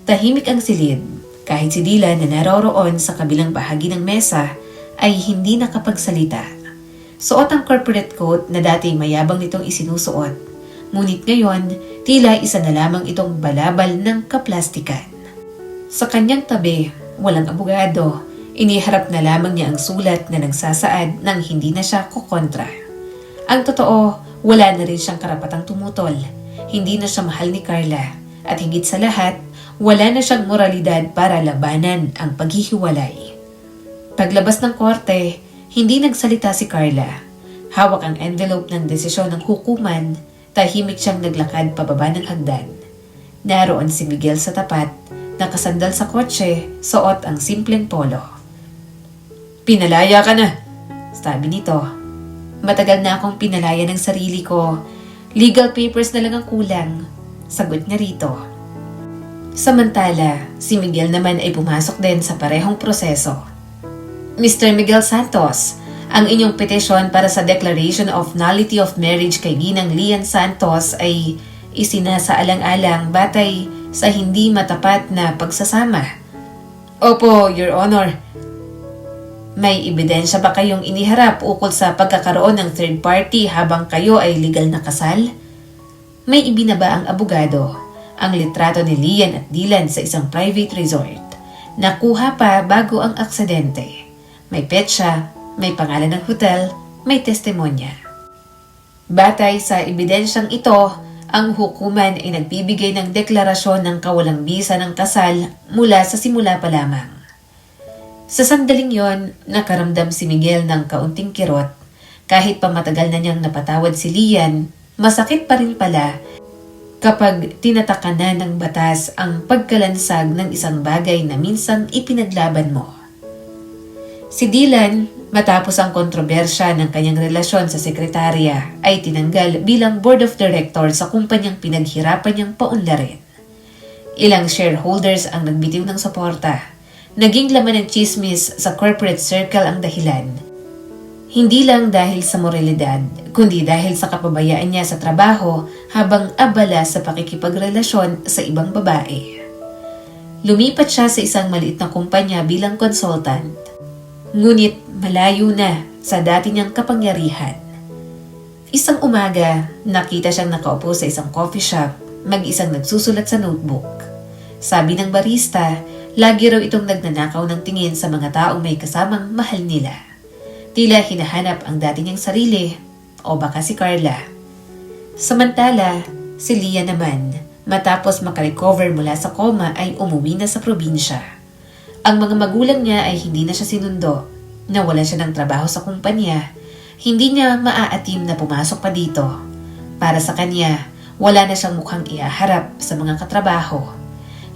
Tahimik ang silid, kahit si Dylan na naroroon sa kabilang bahagi ng mesa ay hindi nakapagsalita. Suot ang corporate coat na dati mayabang nitong isinusuot, ngunit ngayon tila isa na lamang itong balabal ng kaplastikan. Sa kanyang tabi, walang abogado, Iniharap na lamang niya ang sulat na nagsasaad nang hindi na siya kukontra. Ang totoo, wala na rin siyang karapatang tumutol. Hindi na siya mahal ni Carla. At higit sa lahat, wala na siyang moralidad para labanan ang paghihiwalay. Paglabas ng korte, hindi nagsalita si Carla. Hawak ang envelope ng desisyon ng hukuman, tahimik siyang naglakad pababa ng hagdan. Naroon si Miguel sa tapat, nakasandal sa kotse, suot ang simpleng polo. "Pinalaya ka na," sabi nito. "Matagal na akong pinalaya ng sarili ko. Legal papers na lang ang kulang," sagot niya rito. Samantala, si Miguel naman ay pumasok din sa parehong proseso. "Mr. Miguel Santos, ang inyong petisyon para sa Declaration of Nullity of Marriage kay Ginang Lian Santos ay isinasaalang-alang batay sa hindi matapat na pagsasama." "Opo, Your Honor." "May ebidensya ba kayong iniharap ukol sa pagkakaroon ng third party habang kayo ay legal na kasal?" May ibinaba ang abogado, ang litrato ni Lian at Dylan sa isang private resort. Nakuha pa bago ang aksidente. May petsa, may pangalan ng hotel, may testimonya. Batay sa ebidensyang ito, ang hukuman ay nagbibigay ng deklarasyon ng kawalang bisa ng kasal mula sa simula pa lamang. Sa sandaling yon, nakaramdam si Miguel ng kaunting kirot. Kahit pa matagal na niyang napatawad si Lian, masakit pa rin pala kapag tinatakan na ng batas ang pagkalansag ng isang bagay na minsang ipinaglaban mo. Si Dylan, matapos ang kontrobersya ng kanyang relasyon sa sekretarya, ay tinanggal bilang board of directors sa kumpanyang pinaghirapan niyang paunlarin. Ilang shareholders ang nagbitiw ng suporta. Naging laman ng chismis sa corporate circle ang dahilan. Hindi lang dahil sa moralidad, kundi dahil sa kapabayaan niya sa trabaho habang abala sa pakikipagrelasyon sa ibang babae. Lumipat siya sa isang maliit na kumpanya bilang consultant. Ngunit malayo na sa dati niyang kapangyarihan. Isang umaga, nakita siyang nakaupo sa isang coffee shop, mag-isang nagsusulat sa notebook. Sabi ng barista, lagi raw itong nagnanakaw ng tingin sa mga taong may kasamang mahal nila. Tila hinahanap ang dati niyang sarili, o baka si Carla. Samantala, si Lia naman, matapos makarecover mula sa coma ay umuwi na sa probinsya. Ang mga magulang niya ay hindi na siya sinundo, nawalan siya ng trabaho sa kumpanya, hindi niya maaatim na pumasok pa dito. Para sa kanya, wala na siyang mukhang iaharap sa mga katrabaho.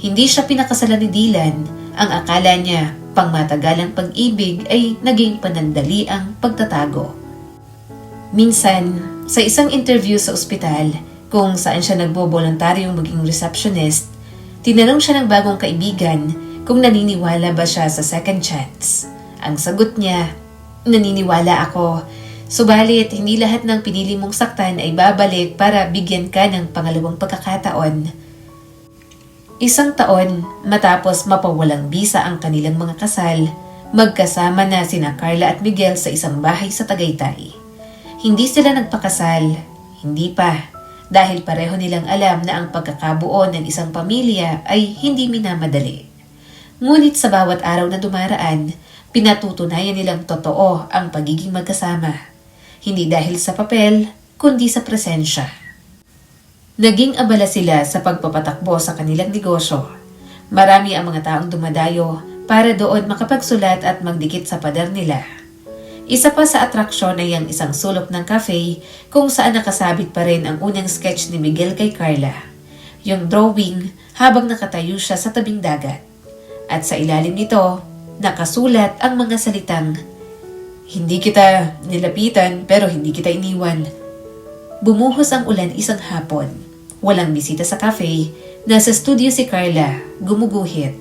Hindi siya pinakasalan ni Dylan, ang akala niya pangmatagalang pag-ibig ay naging panandali ang pagtatago. Minsan, sa isang interview sa ospital, kung saan siya nagbo-voluntaryong maging receptionist, tinanong siya ng bagong kaibigan kung naniniwala ba siya sa second chance. Ang sagot niya, "Naniniwala ako. Subalit, hindi lahat ng pinili mong saktan ay babalik para bigyan ka ng pangalawang pagkakataon." Isang taon matapos mapawalang bisa ang kanilang mga kasal, magkasama na sina Carla at Miguel sa isang bahay sa Tagaytay. Hindi sila nagpakasal, hindi pa, dahil pareho nilang alam na ang pagkakabuo ng isang pamilya ay hindi minamadali. Ngunit sa bawat araw na dumaraan, pinatutunayan nilang totoo ang pagiging magkasama. Hindi dahil sa papel, kundi sa presensya. Naging abala sila sa pagpapatakbo sa kanilang negosyo. Marami ang mga taong dumadayo para doon makapagsulat at magdikit sa pader nila. Isa pa sa atraksyon ay ang isang sulok ng cafe kung saan nakasabit pa rin ang unang sketch ni Miguel kay Carla. Yung drawing habang nakatayo siya sa tabing dagat. At sa ilalim nito, nakasulat ang mga salitang, "Hindi kita nilapitan pero hindi kita iniwan." Bumuhos ang ulan isang hapon. Walang bisita sa cafe. Nasa studio si Carla, gumuguhit.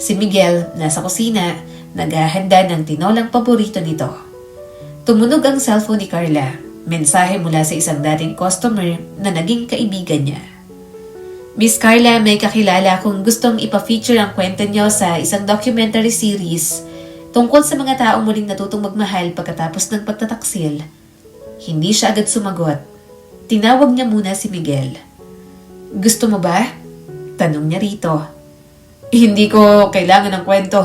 Si Miguel, nasa kusina, naghahanda ng tinolang paborito nito. Tumunog ang cellphone ni Carla. Mensahe mula sa isang dating customer na naging kaibigan niya. "Miss Carla, may kakilala kung gustong ipa-feature ang kwento niyo sa isang documentary series tungkol sa mga taong muling natutong magmahal pagkatapos ng pagtataksil." Hindi siya agad sumagot. Tinawag niya muna si Miguel. "Gusto mo ba?" Tanong niya rito. "Hindi ko kailangan ng kwento.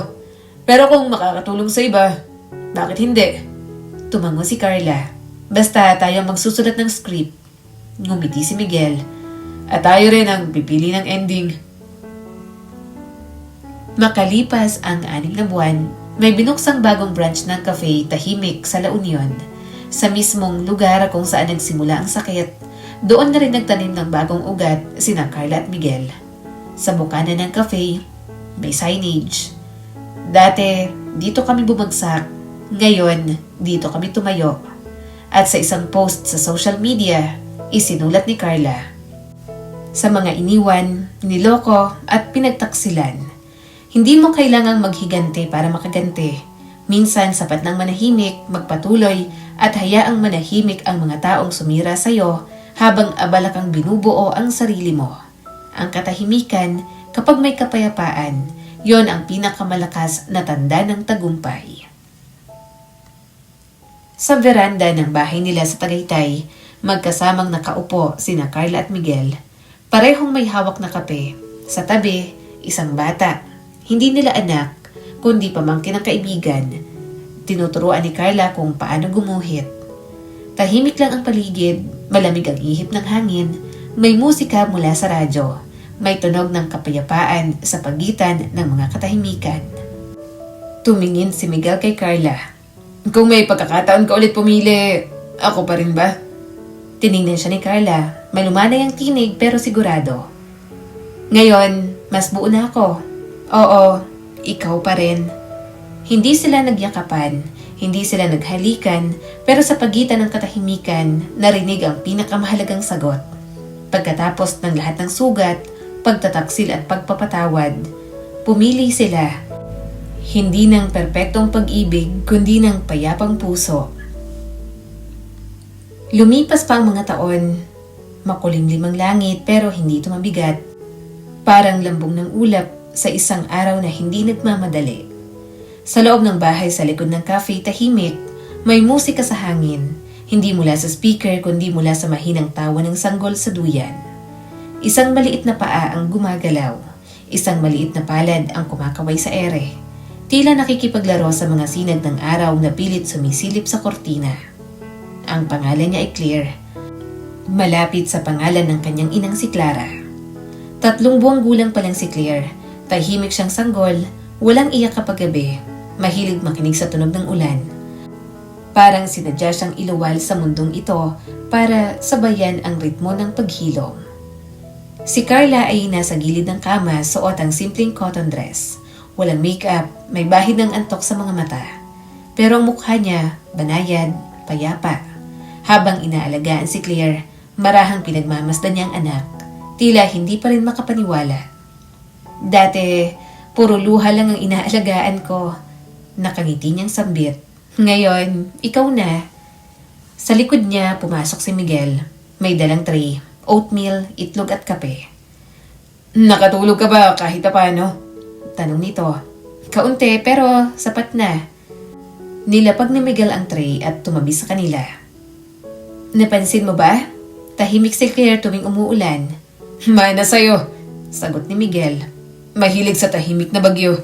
Pero kung makakatulong sa iba, bakit hindi? Tumango si Carla. Basta tayo magsusulat ng script. Ngumiti si Miguel. At tayo rin ang pipili ng ending. Makalipas ang 6 na buwan, may binuksang bagong branch ng cafe Tahimik sa La Union. Sa mismong lugar kung saan nagsimula ang sakit, doon na rin nagtanim ng bagong ugat sina Carla at Miguel. Sa bukana ng cafe, may signage. Dati, dito kami bumagsak. Ngayon, dito kami tumayo. At sa isang post sa social media, isinulat ni Carla, sa mga iniwan, niloko at pinagtaksilan, hindi mo kailangang maghigante para makaganti. Minsan sapat ng manahimik, magpatuloy at hayaang manahimik ang mga taong sumira sa iyo habang abala kang binubuo ang sarili mo. Ang katahimikan, kapag may kapayapaan, yon ang pinakamalakas na tanda ng tagumpay. Sa veranda ng bahay nila sa Tagaytay, magkasamang nakaupo sina Carla at Miguel. Parehong may hawak na kape. Sa tabi, isang bata. Hindi nila anak, kundi pamangkin ng kaibigan. Tinuturuan ni Carla kung paano gumuhit. Tahimik lang ang paligid, malamig ang ihip ng hangin, may musika mula sa radyo, may tunog ng kapayapaan sa pagitan ng mga katahimikan. Tumingin si Miguel kay Carla. Kung may pagkakataon ka ulit pumili, ako pa rin ba? Tiningnan siya ni Carla. Malumanay ang tinig pero sigurado. Ngayon, mas buo na ako. Oo, ikaw pa rin. Hindi sila nagyakapan, hindi sila naghalikan, pero sa pagitan ng katahimikan, narinig ang pinakamahalagang sagot. Pagkatapos ng lahat ng sugat, pagtataksil at pagpapatawad, pumili sila. Hindi ng perpektong pag-ibig, kundi ng payapang puso. Lumipas pa ang mga taon. Makulimlim ang langit pero hindi ito mabigat. Parang lambong ng ulap sa isang araw na hindi nagmamadali. Sa loob ng bahay sa likod ng cafe Tahimik, may musika sa hangin. Hindi mula sa speaker kundi mula sa mahinang tawa ng sanggol sa duyan. Isang maliit na paa ang gumagalaw. Isang maliit na palad ang kumakaway sa ere. Tila nakikipaglaro sa mga sinag ng araw na pilit sumisilip sa kortina. Ang pangalan niya ay Claire. Malapit sa pangalan ng kanyang inang si Clara. 3 buwang gulang pa lang si Claire. Tahimik siyang sanggol, walang iyak kapag gabi. Mahilig makinig sa tunog ng ulan. Parang sinadya siyang iluwal sa mundong ito para sabayan ang ritmo ng paghilom. Si Carla ay nasa gilid ng kama, suot ang simpleng cotton dress. Walang makeup, may bahid ng antok sa mga mata. Pero ang mukha niya, banayad, payapa. Habang inaalagaan si Claire, marahang pinagmamasdan niya ang anak. Tila hindi pa rin makapaniwala. Dati, puro luha lang ang inaalagaan ko. Nakangiti niyang sambit. Ngayon, ikaw na. Sa likod niya, pumasok si Miguel. May dalang tray, oatmeal, itlog at kape. Nakatulog ka ba kahit paano? Tanong nito. Kaunti pero sapat na. Nilapag ni Miguel ang tray at tumabi sa kanila. Napansin mo ba? Tahimik si Claire tuwing umuulan. Mana sa'yo, sagot ni Miguel. Mahilig sa tahimik na bagyo.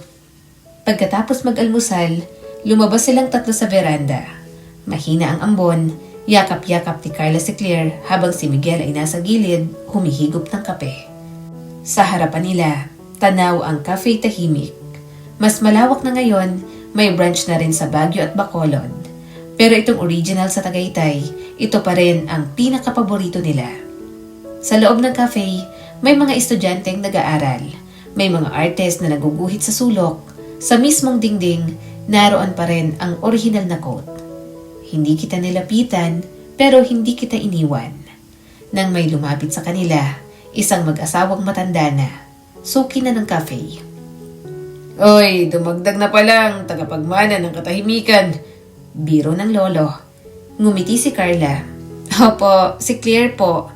Pagkatapos mag-almusal, lumabas silang 3 sa veranda. Mahina ang ambon, yakap-yakap ni Carla si Claire habang si Miguel ay nasa gilid, humihigop ng kape. Sa harapan nila, tanaw ang Cafe Tahimik. Mas malawak na ngayon, may branch na rin sa Baguio at Bacolod. Pero itong original sa Tagaytay, ito pa rin ang pinakapaborito nila. Sa loob ng cafe, may mga estudyanteng nag-aaral. May mga artist na naguguhit sa sulok. Sa mismong dingding, naroon pa rin ang original na quote. Hindi kita nilapitan, pero hindi kita iniwan. Nang may lumapit sa kanila, isang mag-asawang matanda na, suki na ng cafe. Oy, dumagdag na palang tagapagmana ng katahimikan. Biro ng lolo. Ngumiti si Carla. Opo, si Claire po.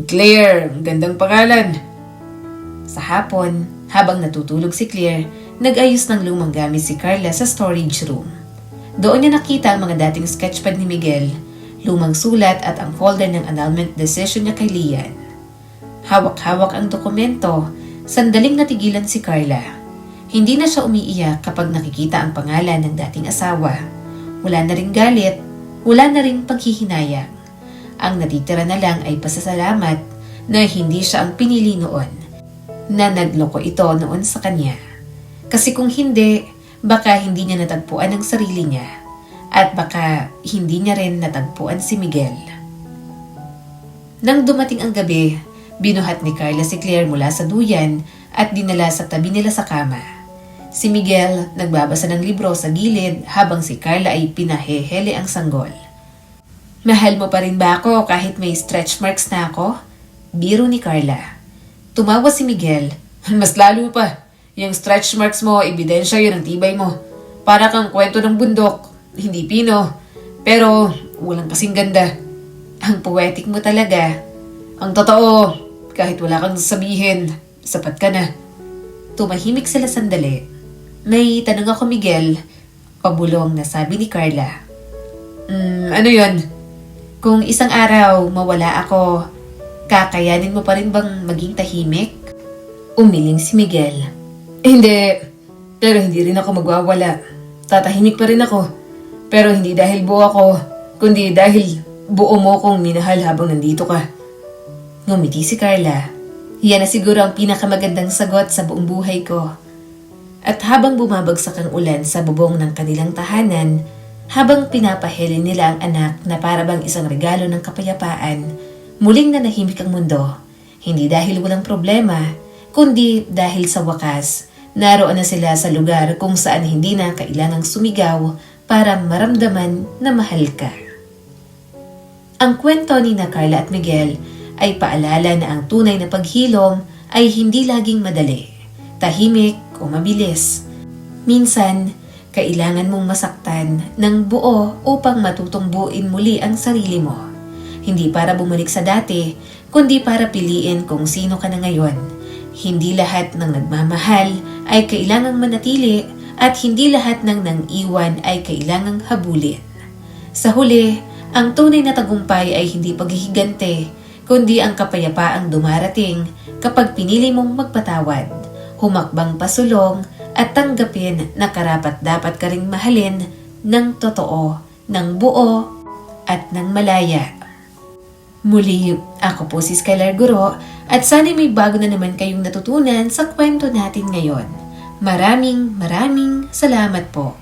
Claire, gandang pangalan. Sa hapon, habang natutulog si Claire, nag-ayos ng lumang gamit si Carla sa storage room. Doon niya nakita ang mga dating sketchpad ni Miguel, lumang sulat at ang folder ng annulment decision niya kay Lian. Hawak-hawak ang dokumento, sandaling natigilan si Carla. Hindi na siya umiiyak kapag nakikita ang pangalan ng dating asawa. Wala na ring galit, wala na ring panghihinayang. Ang natitira na lang ay pasasalamat na hindi siya ang pinili noon, na nagloko ito noon sa kanya. Kasi kung hindi, baka hindi niya natagpuan ang sarili niya at baka hindi niya rin natagpuan si Miguel. Nang dumating ang gabi, binuhat ni Carla si Claire mula sa duyan at dinala sa tabi nila sa kama. Si Miguel nagbabasa ng libro sa gilid habang si Carla ay pinahehele ang sanggol. Mahal mo pa rin ba ako kahit may stretch marks na ako? Biro ni Carla. Tumawa si Miguel. Mas lalo pa. Yung stretch marks mo, ebidensya yun ang tibay mo. Para kang kwento ng bundok, hindi pino. Pero walang kasing ganda. Ang poetic mo talaga. Ang totoo, kahit wala kang sabihin, sapat ka na. Tumahimik sila sandali. May tanong ako, Miguel. Pabulong na sabi ni Carla. Ano yun? Kung isang araw mawala ako, kakayanin mo pa rin bang maging tahimik? Umiling si Miguel. Hindi. Pero hindi rin ako magwawala. Tatahimik pa rin ako. Pero hindi dahil buo ako, kundi dahil buo mo kong minahal habang nandito ka. Ngumiti si Carla. Yan na siguro ang pinakamagandang sagot sa buong buhay ko. At habang bumabagsak ang ulan sa bubong ng kanilang tahanan, habang pinapahili nila ang anak na para bang isang regalo ng kapayapaan, muling nanahimik ang mundo. Hindi dahil walang problema, kundi dahil sa wakas, naroon na sila sa lugar kung saan hindi na kailangang sumigaw para maramdaman na mahal ka. Ang kwento ni na Carla at Miguel ay paalala na ang tunay na paghilom ay hindi laging madali, tahimik o mabilis. Minsan, kailangan mong masaktan ng buo upang matutong buuin muli ang sarili mo. Hindi para bumalik sa dati, kundi para piliin kung sino ka na ngayon. Hindi lahat ng nagmamahal ay kailangang manatili at hindi lahat ng nang-iwan ay kailangang habulin. Sa huli, ang tunay na tagumpay ay hindi paghihigante, kundi ang kapayapaang dumarating kapag pinili mong magpatawad, humakbang pasulong at tanggapin na karapat-dapat ka ring mahalin ng totoo, ng buo at ng malaya. Muli, ako po si Skylar Guro at sana may bago na naman kayong natutunan sa kwento natin ngayon. Maraming salamat po.